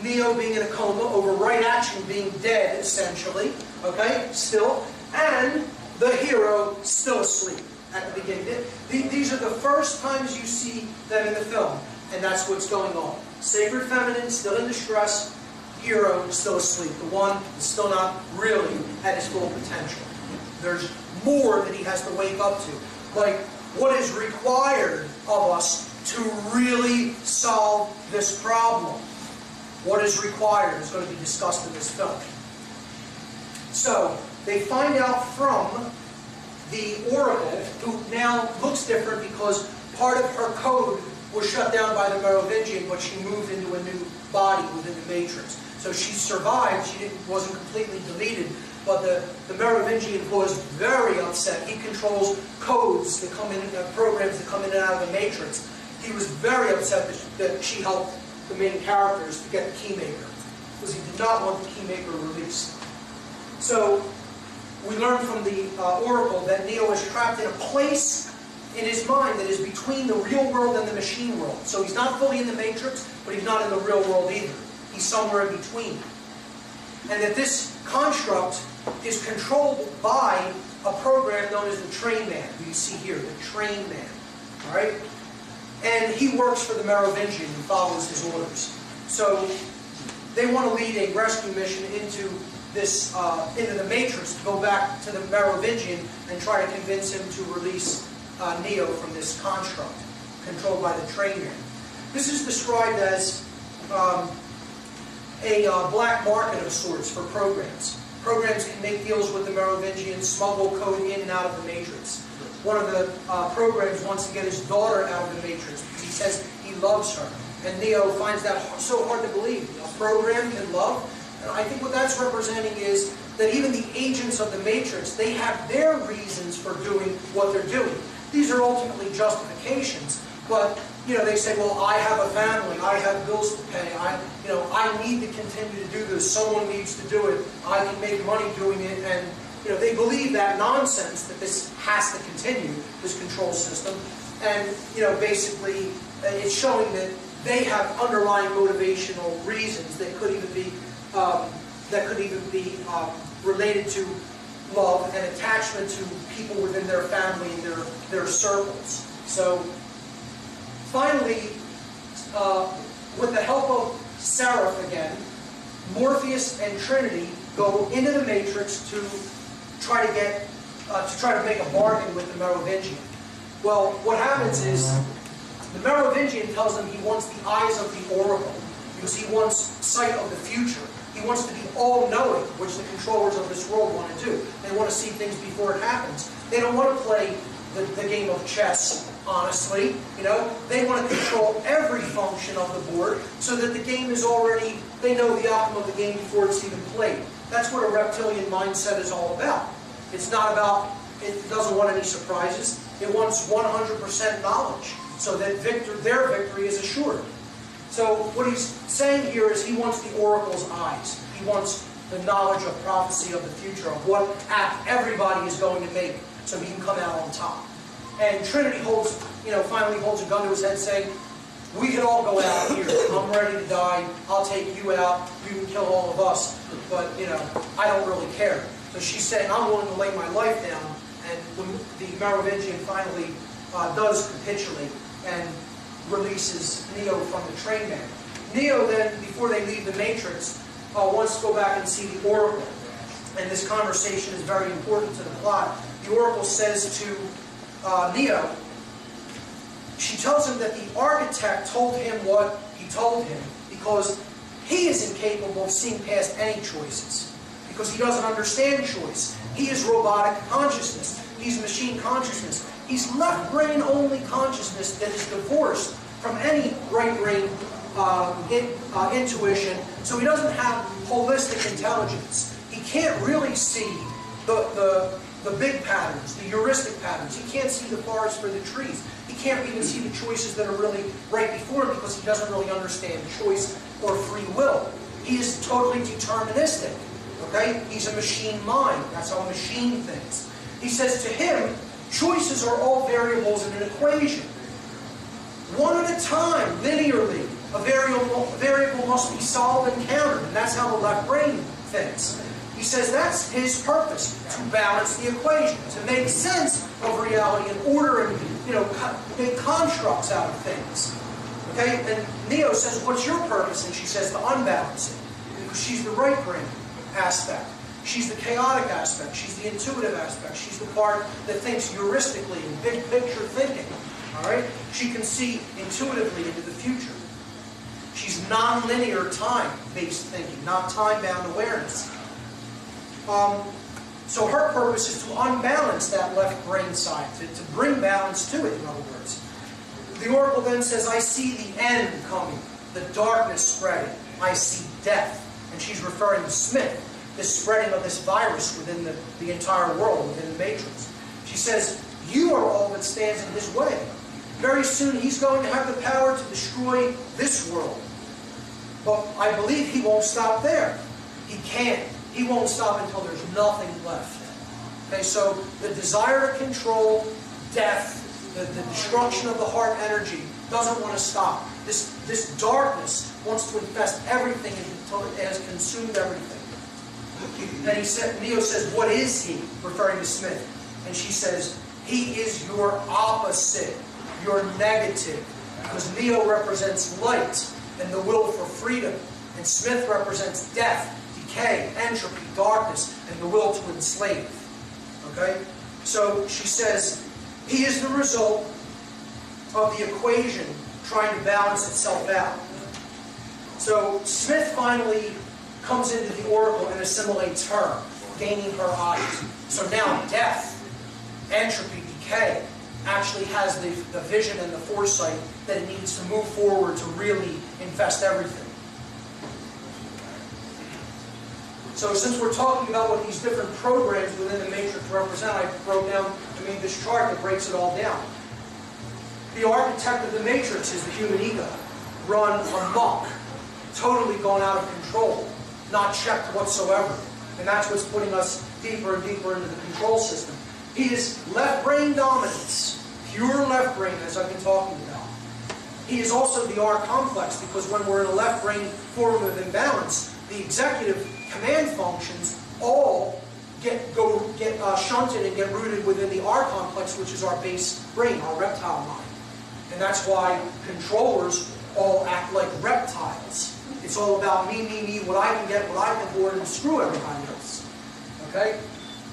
Neo being in a coma, over right action being dead, essentially, okay, still, and the hero still asleep at the beginning. These are the first times you see them in the film, and that's what's going on. Sacred feminine, still in distress, hero still asleep. The one is still not really at his full potential. There's more that he has to wake up to. Like, what is required of us to really solve this problem? What is required is going to be discussed in this film. So, they find out from the Oracle, who now looks different because part of her code was shut down by the Merovingian, but she moved into a new body within the Matrix. So she survived, she wasn't completely deleted, but the Merovingian was very upset. He controls codes that come in, programs that come in and out of the Matrix. He was very upset that she helped the main characters to get the Keymaker, because he did not want the Keymaker released. So we learn from the Oracle that Neo is trapped in a place in his mind that is between the real world and the machine world. So he's not fully in the Matrix, but he's not in the real world either. He's somewhere in between. And that this construct is controlled by a program known as the Train Man, who you see here, the Train Man. All right? And he works for the Merovingian and follows his orders. So they want to lead a rescue mission into the Matrix to go back to the Merovingian and try to convince him to release Neo from this construct controlled by the Train Man. This is described as a black market of sorts for programs. Programs can make deals with the Merovingian, smuggle code in and out of the Matrix. One of the programs wants to get his daughter out of the Matrix because he says he loves her. And Neo finds that so hard to believe. A program can love. And I think what that's representing is that even the agents of the Matrix, they have their reasons for doing what they're doing. These are ultimately justifications, but they say, well, I have a family, I have bills to pay, I need to continue to do this, someone needs to do it, I can make money doing it, and they believe that nonsense, that this has to continue, this control system, and basically it's showing that they have underlying motivational reasons that could even be related to love and attachment to people within their family and their circles. So finally, with the help of Seraph again, Morpheus and Trinity go into the Matrix to try to make a bargain with the Merovingian. Well, what happens is the Merovingian tells them he wants the eyes of the Oracle because he wants sight of the future. He wants to be all-knowing, which the controllers of this world want to do. They want to see things before it happens. They don't want to play the game of chess, honestly. They want to control every function of the board so that the game is already, they know the outcome of the game before it's even played. That's what a reptilian mindset is all about. It's not about, it doesn't want any surprises. It wants 100% knowledge so that their victory is assured. So what he's saying here is he wants the Oracle's eyes. He wants the knowledge of prophecy of the future, of what act everybody is going to make so he can come out on top. And Trinity finally holds a gun to his head saying, we can all go out here. I'm ready to die. I'll take you out. You can kill all of us. But, I don't really care. So she's saying, I'm willing to lay my life down. And when the Merovingian finally does capitulate and releases Neo from the Train Man. Neo then, before they leave the Matrix, wants to go back and see the Oracle. And this conversation is very important to the plot. The Oracle says to Neo, she tells him that the architect told him what he told him because he is incapable of seeing past any choices. Because he doesn't understand choice. He is robotic consciousness. He's machine consciousness. He's left brain only consciousness that is divorced from any right brain intuition. So he doesn't have holistic intelligence. He can't really see the big patterns, the heuristic patterns. He can't see the forest for the trees. He can't even see the choices that are really right before him because he doesn't really understand choice or free will. He is totally deterministic. Okay? He's a machine mind. That's how a machine thinks. He says to him, choices are all variables in an equation. One at a time, linearly. A variable must be solved and countered, and that's how the left brain thinks. He says that's his purpose, to balance the equation, to make sense of reality and order and, make constructs out of things. Okay? And Neo says, what's your purpose? And she says, to unbalance it. Because she's the right brain aspect. She's the chaotic aspect. She's the intuitive aspect. She's the part that thinks heuristically and big picture thinking. All right? She can see intuitively into the future. She's non-linear time-based thinking, not time-bound awareness. So her purpose is to unbalance that left brain side, to bring balance to it, in other words. The Oracle then says, I see the end coming, the darkness spreading. I see death. And she's referring to Smith, this spreading of this virus within the entire world, within the matrix. She says, you are all that stands in his way. Very soon he's going to have the power to destroy this world. But I believe he won't stop there. He can't. He won't stop until there's nothing left. Okay, so the desire to control death, the destruction of the heart energy, doesn't want to stop. This darkness wants to infest everything until it has consumed everything. And Neo says, what is he? Referring to Smith. And she says, he is your opposite, your negative. Because Neo represents light and the will for freedom. And Smith represents death, decay, entropy, darkness, and the will to enslave. Okay? So she says, he is the result of the equation trying to balance itself out. So Smith finally comes into the Oracle and assimilates her, gaining her eyes. So now death, entropy, decay, actually has the vision and the foresight that it needs to move forward to really infest everything. So since we're talking about what these different programs within the matrix represent, I made this chart that breaks it all down. The architect of the matrix is the human ego, run amok, totally gone out of control, not checked whatsoever. And that's what's putting us deeper and deeper into the control system. He is left brain dominance, pure left brain, as I've been talking about. He is also the R complex, because when we're in a left brain form of imbalance, the executive command functions all get shunted and get rooted within the R complex, which is our base brain, our reptile mind. And that's why controllers all act like reptiles. It's all about me, what I can get, what I can afford, and screw everybody else. Okay?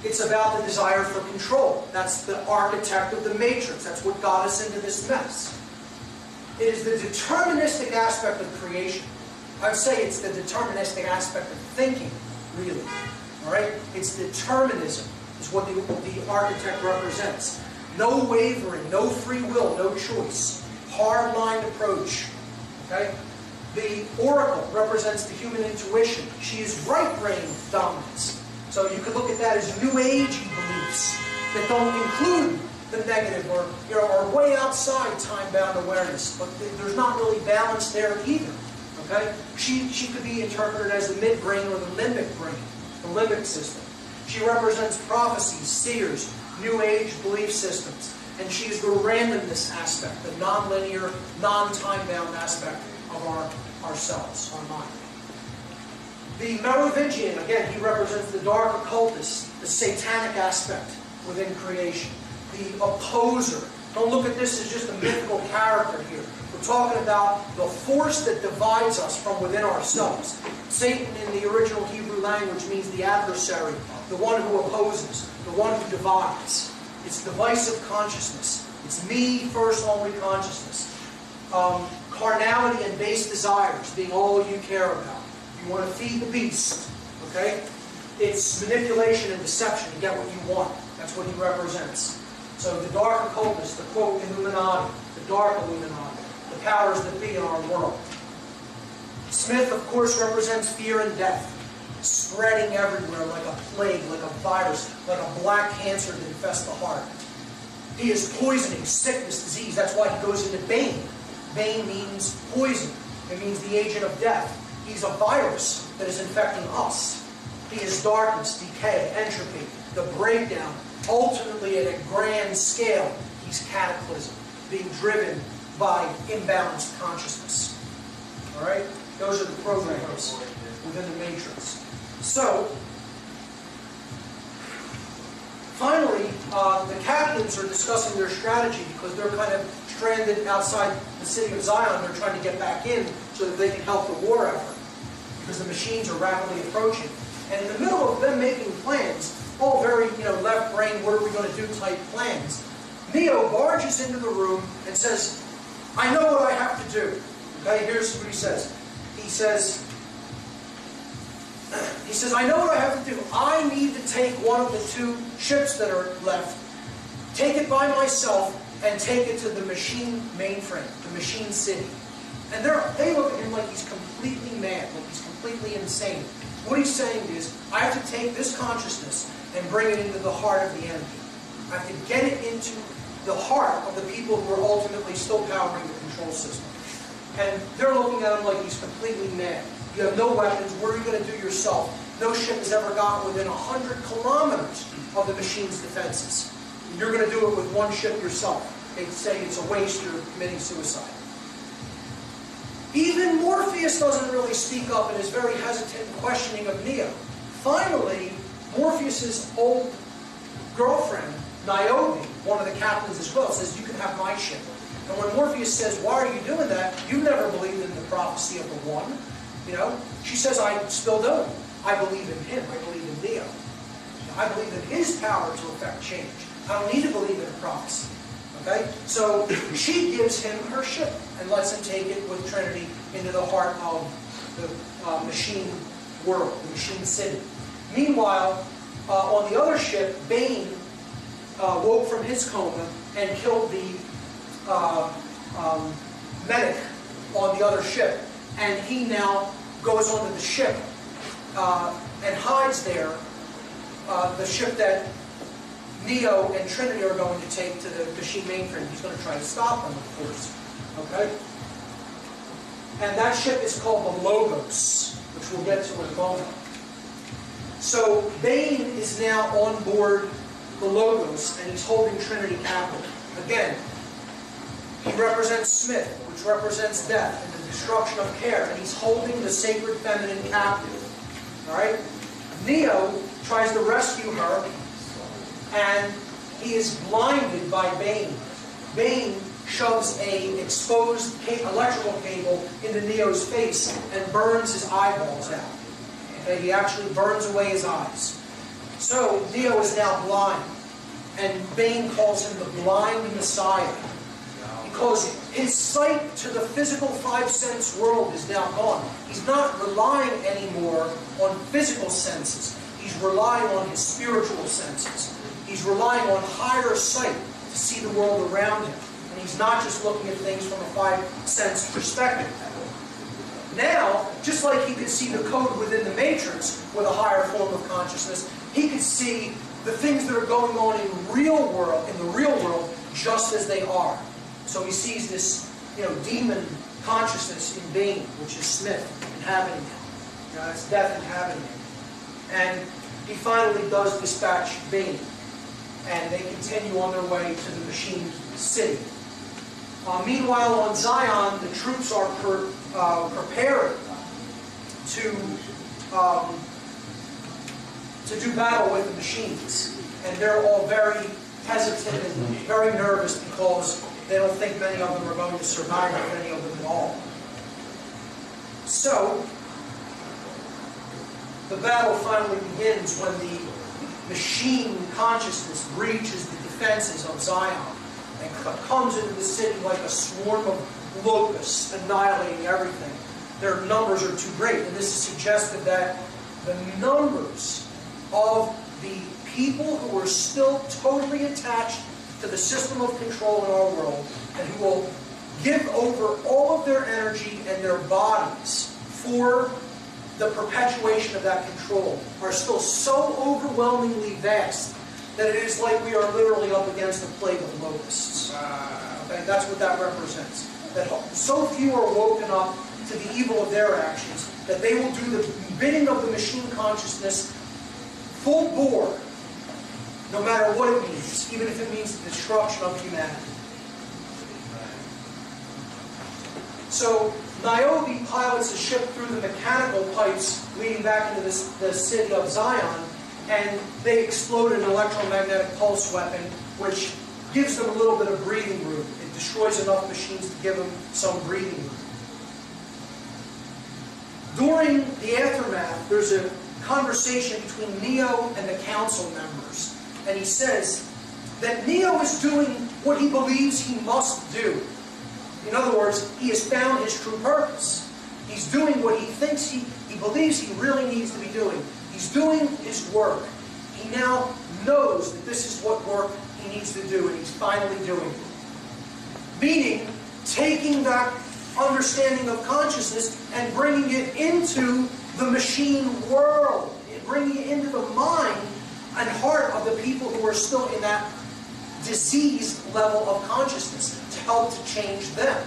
It's about the desire for control. That's the architect of the matrix. That's what got us into this mess. It is the deterministic aspect of creation. I would say it's the deterministic aspect of thinking, really. All right? It's determinism is what the architect represents. No wavering, no free will, no choice. Hard-line approach. Okay? The oracle represents the human intuition. She is right brain dominance. So you could look at that as New Agey beliefs that don't include the negative or are way outside time-bound awareness. But there's not really balance there either. Okay? She could be interpreted as the midbrain or the limbic brain, the limbic system. She represents prophecies, seers, New Age belief systems. And she is the randomness aspect, the non-linear, non-time-bound aspect of ourselves, our mind. The Merovingian, again, he represents the dark occultist, the satanic aspect within creation. The opposer. Don't look at this as just a mythical character here. We're talking about the force that divides us from within ourselves. Satan in the original Hebrew language means the adversary, the one who opposes, the one who divides. It's divisive consciousness. It's me first only consciousness. Carnality and base desires being all you care about. You want to feed the beast. Okay? It's manipulation and deception to get what you want. That's what he represents. So the dark occultist, the quote Illuminati, the dark Illuminati, the powers that be in our world. Smith, of course, represents fear and death, spreading everywhere like a plague, like a virus, like a black cancer that infests the heart. He is poisoning, sickness, disease. That's why he goes into Bane. Bane means poison. It means the agent of death. He's a virus that is infecting us. He is darkness, decay, entropy, the breakdown. Ultimately, at a grand scale, he's cataclysm, being driven by imbalanced consciousness. All right? Those are the programs within the matrix. So, finally, the captains are discussing their strategy because they're kind of stranded outside the city of Zion. They're trying to get back in so that they can help the war effort because the machines are rapidly approaching. And in the middle of them making plans, all very, left brain, what are we going to do type plans, Neo barges into the room and says, I know what I have to do. Okay, here's what he says. He says, I know what I have to do. I need to take one of the two ships that are left, take it by myself, and take it to the machine mainframe, the machine city. And they look at him like he's completely mad, like he's completely insane. What he's saying is, I have to take this consciousness and bring it into the heart of the enemy. I have to get it into the heart of the people who are ultimately still powering the control system. And they're looking at him like he's completely mad. You have no weapons. What are you going to do yourself? No ship has ever gotten within 100 kilometers of the machine's defenses. You're going to do it with one ship yourself. They say it's a waste, you're committing suicide. Even Morpheus doesn't really speak up and is very hesitant and questioning of Neo. Finally, Morpheus's old girlfriend, Niobe, one of the captains as well, says, you can have my ship. And when Morpheus says, why are you doing that? You never believed in the prophecy of the One. She says, I still don't. I believe in him. I believe in Neo. I believe in his power to effect change. I don't need to believe in a prophecy. Okay? So she gives him her ship and lets him take it with Trinity into the heart of the machine world, the machine city. Meanwhile, on the other ship, Bane woke from his coma and killed the medic on the other ship. And he now goes onto the ship and hides there, the ship that Neo and Trinity are going to take to the machine mainframe. He's going to try to stop them, of course. Okay? And that ship is called the Logos, which we'll get to in a moment. So Bane is now on board the Logos, and he's holding Trinity captive. Again, he represents Smith, which represents death and the destruction of care, and he's holding the sacred feminine captive. All right? Neo tries to rescue her, and he is blinded by Bane. Bane shoves an exposed electrical cable into Neo's face and burns his eyeballs out. Okay? He actually burns away his eyes. So Neo is now blind, and Bane calls him the blind Messiah, because his sight to the physical five-sense world is now gone. He's not relying anymore on physical senses. He's relying on his spiritual senses. He's relying on higher sight to see the world around him. And he's not just looking at things from a five-sense perspective. Now, just like he could see the code within the matrix with a higher form of consciousness, he could see the things that are going on in the real world, just as they are. So he sees this, demon consciousness in Bane, which is Smith inhabiting him. It's death inhabiting him. And he finally does dispatch Bane, and they continue on their way to the machine city. Meanwhile, on Zion, the troops are preparing to do battle with the machines. And they're all very hesitant and very nervous because they don't think many of them are going to survive, or many of them at all. So, the battle finally begins when the machine consciousness breaches the defenses of Zion and comes into the city like a swarm of locusts, annihilating everything. Their numbers are too great, and this is suggested that the numbers of the people who are still totally attached to the system of control in our world, and who will give over all of their energy and their bodies for the perpetuation of that control, are still so overwhelmingly vast that it is like we are literally up against a plague of locusts. Okay, that's what that represents. That so few are woken up to the evil of their actions that they will do the bidding of the machine consciousness full bore, no matter what it means, even if it means the destruction of humanity. So Niobe pilots a ship through the mechanical pipes leading back into the city of Zion, and they explode an electromagnetic pulse weapon, which gives them a little bit of breathing room. It destroys enough machines to give them some breathing room. During the aftermath, there's a conversation between Neo and the council members, and he says that Neo is doing what he believes he must do. In other words, he has found his true purpose. He's doing what he thinks he believes he really needs to be doing. He's doing his work. He now knows that this is what work he needs to do, and he's finally doing it. Meaning, taking that understanding of consciousness and bringing it into the machine world, bringing it into the mind and heart of the people who are still in that diseased level of consciousness, to help to change them.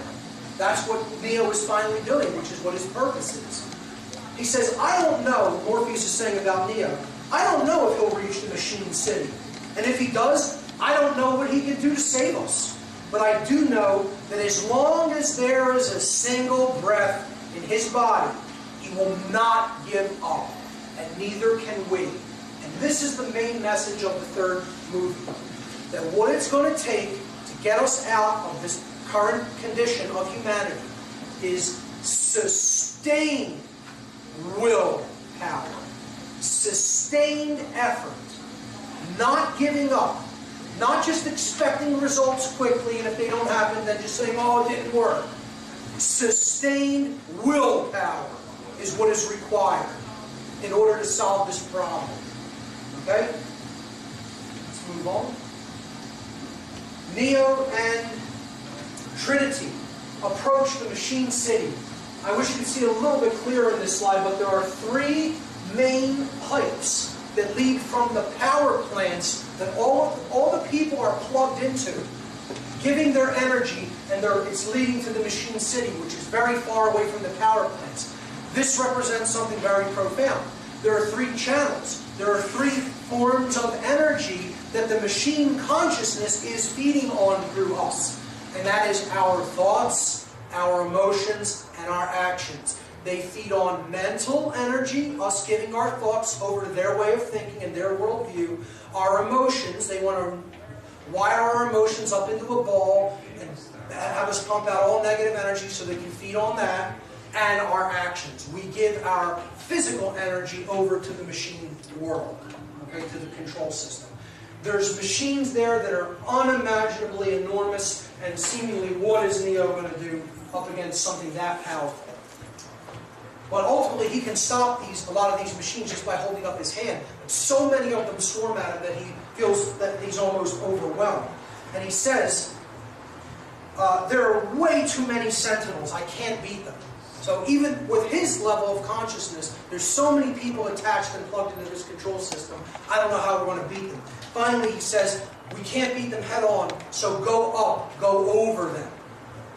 That's what Neo is finally doing, which is what his purpose is. He says, I don't know, Morpheus is saying about Neo, I don't know if he'll reach the machine city. And if he does, I don't know what he can do to save us. But I do know that as long as there is a single breath in his body, he will not give up, and neither can we. And this is the main message of the third movie. That what it's going to take to get us out of this current condition of humanity is sustained willpower, sustained effort, not giving up, not just expecting results quickly, and if they don't happen, then just saying, oh, it didn't work. Sustained willpower is what is required in order to solve this problem. Okay? Let's move on. Neo and Trinity approach the machine city. I wish you could see a little bit clearer in this slide, but there are three main pipes that lead from the power plants that all the people are plugged into, giving their energy, and it's leading to the machine city, which is very far away from the power plants. This represents something very profound. There are three channels. There are three forms of energy that the machine consciousness is feeding on through us. And that is our thoughts, our emotions, and our actions. They feed on mental energy, us giving our thoughts over to their way of thinking and their worldview. Our emotions, they want to wire our emotions up into a ball and have us pump out all negative energy so they can feed on that. And our actions. We give our physical energy over to the machine world, okay, to the control system. There's machines there that are unimaginably enormous, and seemingly what is Neo going to do up against something that powerful? But ultimately he can stop a lot of these machines just by holding up his hand. So many of them swarm at him that he feels that he's almost overwhelmed. And he says, there are way too many sentinels, I can't beat them. So even with his level of consciousness, there's so many people attached and plugged into this control system, I don't know how we're going to beat them. Finally, he says, we can't beat them head on, so go up, go over them.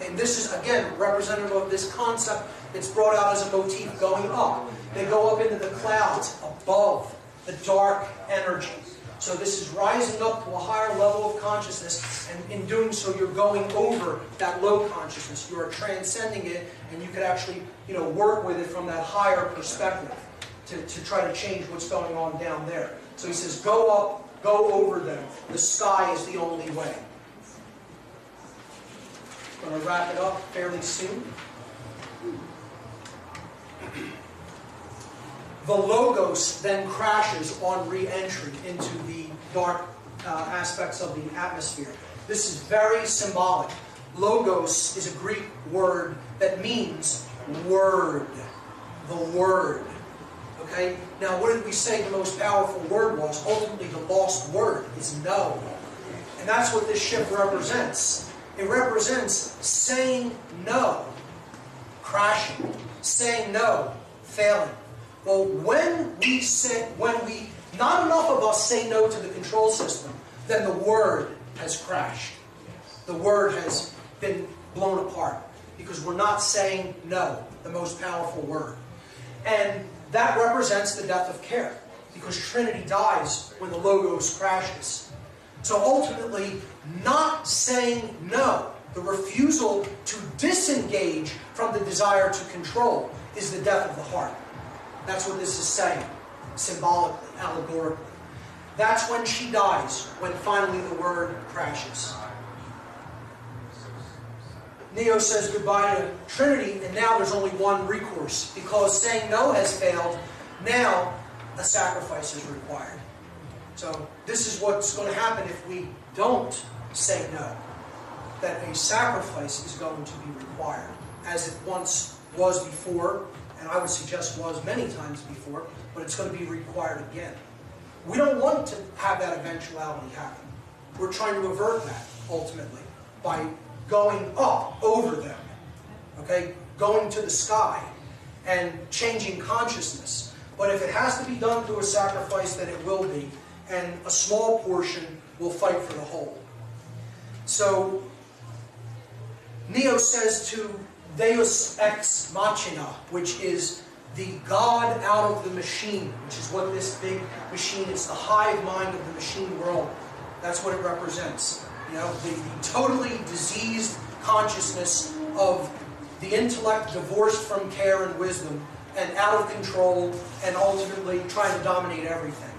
And this is, again, representative of this concept that's brought out as a motif, going up. They go up into the clouds, above the dark energy. So this is rising up to a higher level of consciousness, and in doing so, you're going over that low consciousness. You are transcending it, and you can actually, work with it from that higher perspective to try to change what's going on down there. So he says, go up, go over them. The sky is the only way. I'm going to wrap it up fairly soon. The Logos then crashes on re-entry into the dark aspects of the atmosphere. This is very symbolic. Logos is a Greek word that means word. The word. Okay? Now, what did we say the most powerful word was? Ultimately, the lost word is no. And that's what this ship represents. It represents saying no, crashing. Saying no, failing. Well, not enough of us say no to the control system, then the word has crashed. The word has been blown apart because we're not saying no, the most powerful word. And that represents the death of care, because Trinity dies when the Logos crashes. So ultimately, not saying no, The refusal to disengage from the desire to control is the death of the heart. That's what this is saying, symbolically, allegorically. That's when she dies, when finally the word crashes. Neo says goodbye to Trinity, and now there's only one recourse. Because saying no has failed, now a sacrifice is required. So this is what's going to happen if we don't say no. That a sacrifice is going to be required, as it once was before, and I would suggest was many times before, but it's going to be required again. We don't want to have that eventuality happen. We're trying to avert that, ultimately, by going up over them, okay? Going to the sky and changing consciousness. But if it has to be done through a sacrifice, then it will be, and a small portion will fight for the whole. So, Neo says to Deus ex machina, which is the God out of the machine, which is what this big machine is, the hive mind of the machine world. That's what it represents. You know, the totally diseased consciousness of the intellect divorced from care and wisdom and out of control and ultimately trying to dominate everything.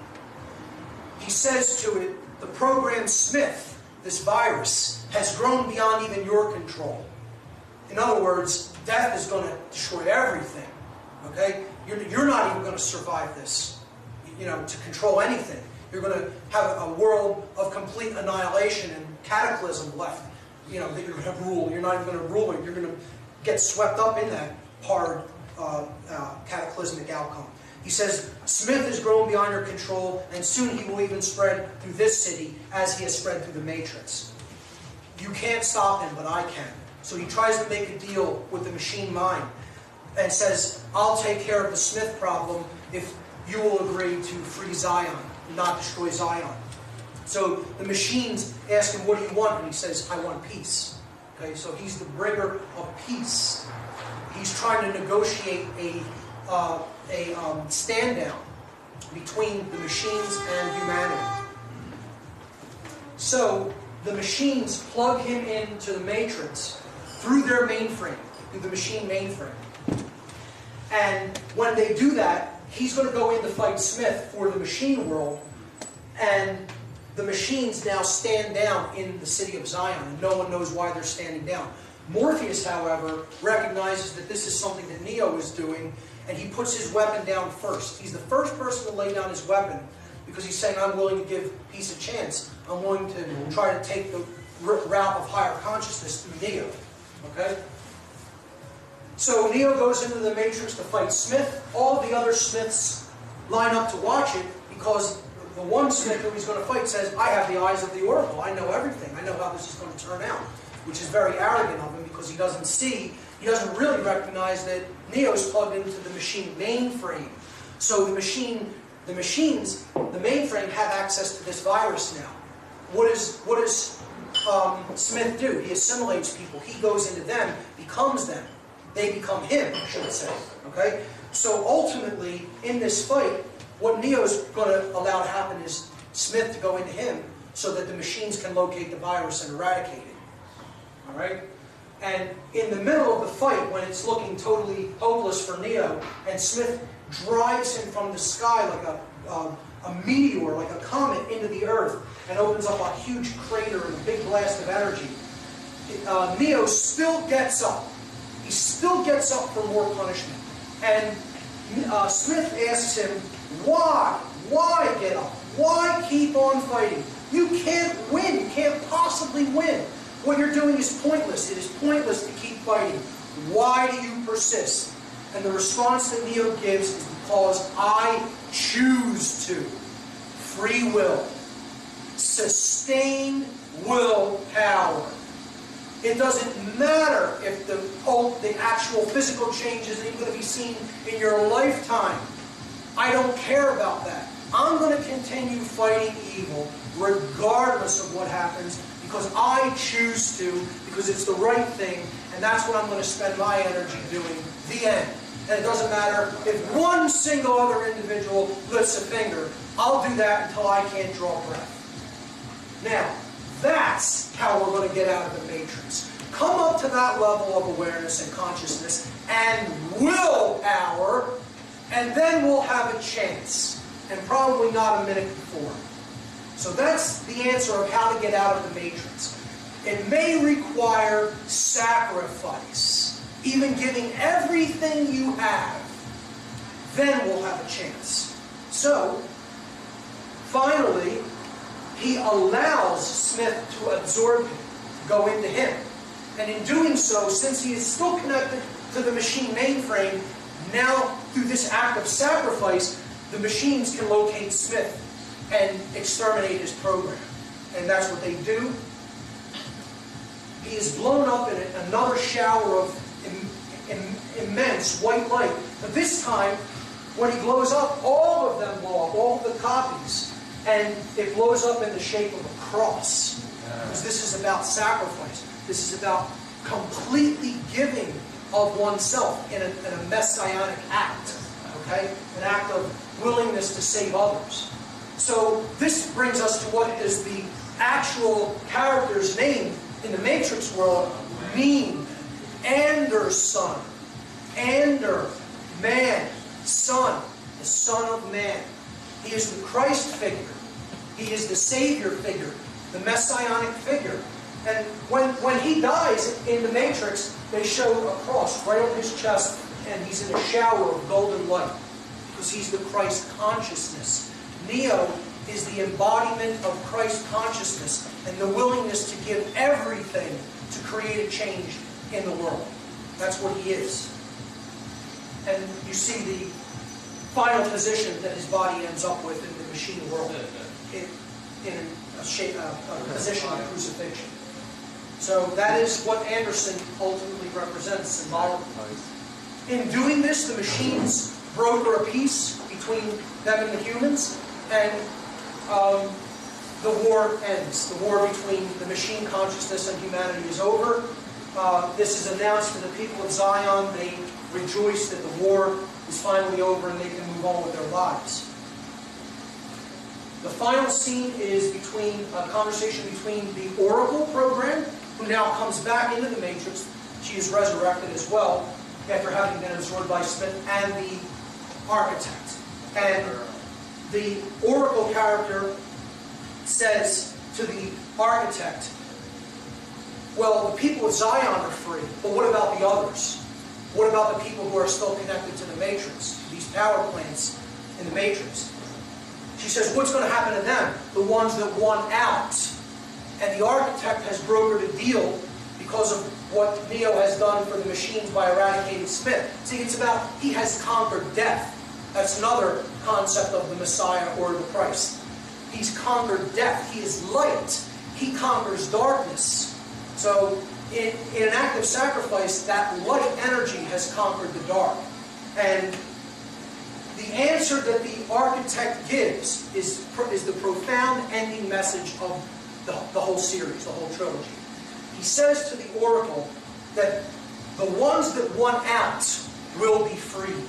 He says to it, the program Smith, this virus, has grown beyond even your control. In other words, death is going to destroy everything. Okay? You're not even going to survive this, you know, to control anything. You're going to have a world of complete annihilation and cataclysm left, you know, that you're going to rule. You're not even going to rule it. You're going to get swept up in that hard cataclysmic outcome. He says, Smith has grown beyond your control, and soon he will even spread through this city as he has spread through the Matrix. You can't stop him, but I can. So he tries to make a deal with the machine mind and says, I'll take care of the Smith problem if you will agree to free Zion, not destroy Zion. So the machines ask him, what do you want? And he says, I want peace. Okay, so he's the bringer of peace. He's trying to negotiate a stand-down between the machines and humanity. So the machines plug him into the Matrix through their mainframe, through the machine mainframe. And when they do that, he's going to go in to fight Smith for the machine world, and the machines now stand down in the city of Zion, and no one knows why they're standing down. Morpheus, however, recognizes that this is something that Neo is doing, and he puts his weapon down first. He's the first person to lay down his weapon, because he's saying, I'm willing to give peace a chance. I'm willing to try to take the route of higher consciousness through Neo. Okay? So Neo goes into the Matrix to fight Smith. All of the other Smiths line up to watch it, because the one Smith who he's going to fight says, I have the eyes of the Oracle. I know everything. I know how this is going to turn out. Which is very arrogant of him, because he doesn't see, he doesn't really recognize that Neo's plugged into the machine mainframe. So the machines, the mainframe, have access to this virus now. What does Smith do? He assimilates people. He goes into them, becomes them. They become him, I should say. Okay? So ultimately, in this fight, what Neo's going to allow to happen is Smith to go into him, so that the machines can locate the virus and eradicate it. All right? And in the middle of the fight, when it's looking totally hopeless for Neo, and Smith drives him from the sky like a meteor, like a comet, into the earth, and opens up a huge crater and a big blast of energy, Neo still gets up. He still gets up for more punishment. And Smith asks him, why? Why get up? Why keep on fighting? You can't win. You can't possibly win. What you're doing is pointless. It is pointless to keep fighting. Why do you persist? And the response that Neo gives is because I choose to. Free will. Sustained willpower. It doesn't matter if the actual physical changes are going to be seen in your lifetime. I don't care about that. I'm going to continue fighting evil regardless of what happens, because I choose to, because it's the right thing, and that's what I'm going to spend my energy doing. The end. And it doesn't matter if one single other individual lifts a finger. I'll do that until I can't draw breath. Now, that's how we're going to get out of the Matrix. come up to that level of awareness and consciousness and willpower, and then we'll have a chance. And probably not a minute before. So that's the answer of how to get out of the matrix. It may require sacrifice, even giving everything you have. Then we'll have a chance. So, finally, he allows Smith to absorb him, to go into him. And in doing so, since he is still connected to the machine mainframe, now through this act of sacrifice, the machines can locate Smith and exterminate his program. And that's what they do. He is blown up in another shower of immense white light. But this time, when he blows up, all of them blow up, all of the copies. And it blows up in the shape of a cross. Because this is about sacrifice. This is about completely giving of oneself in a messianic act. Okay? An act of willingness to save others. So this brings us to what is the actual character's name in the Matrix world mean. Anderson. Ander, man, son, the Son of Man. He is the Christ figure. He is the Savior figure, the Messianic figure. And when he dies in the Matrix, they show a cross right on his chest, and he's in a shower of golden light. Because he's the Christ consciousness. Neo is the embodiment of Christ consciousness and the willingness to give everything to create a change in the world. That's what he is. And you see the final position that his body ends up with in the machine world, in a position of crucifixion. So that is what Anderson ultimately represents symbolically. In doing this, the machines broker a peace between them and the humans, and the war ends. The war between the machine consciousness and humanity is over. This is announced to the people of Zion. They rejoice that the war is finally over and they can move on with their lives. The final scene is a conversation between the Oracle program, who now comes back into the Matrix. She is resurrected as well, after having been absorbed by Smith, and the Architect. And the Oracle character says to the Architect, well, the people of Zion are free, but what about the others? What about the people who are still connected to the Matrix, these power plants in the Matrix? She says, what's going to happen to them? The ones that won out. And the Architect has brokered a deal because of what Neo has done for the machines by eradicating Smith. See, it's about, he has conquered death. That's another concept of the Messiah or the Christ. He's conquered death. He is light. He conquers darkness. So, in an act of sacrifice, that light energy has conquered the dark. And the answer that the Architect gives is the profound ending message of the whole series, the whole trilogy. He says to the Oracle that the ones that won out will be freed.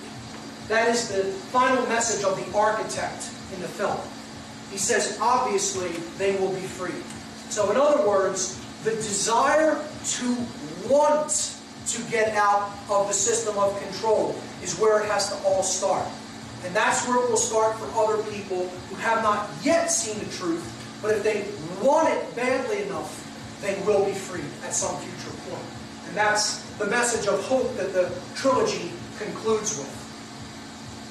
That is the final message of the Architect in the film. He says, obviously, they will be freed. So in other words, the desire to want to get out of the system of control is where it has to all start. And that's where it will start for other people who have not yet seen the truth, but if they want it badly enough, they will be freed at some future point. And that's the message of hope that the trilogy concludes with.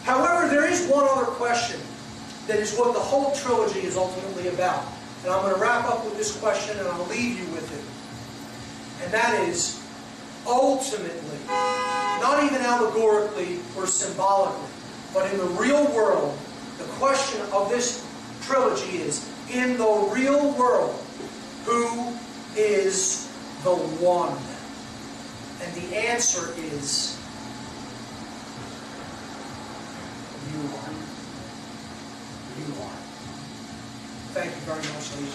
However, there is one other question that is what the whole trilogy is ultimately about. And I'm going to wrap up with this question and I'll leave you with it. And that is, ultimately, not even allegorically or symbolically, but in the real world, the question of this trilogy is, in the real world, who is the one? And the answer is, you are. You are. Thank you very much, ladies and gentlemen.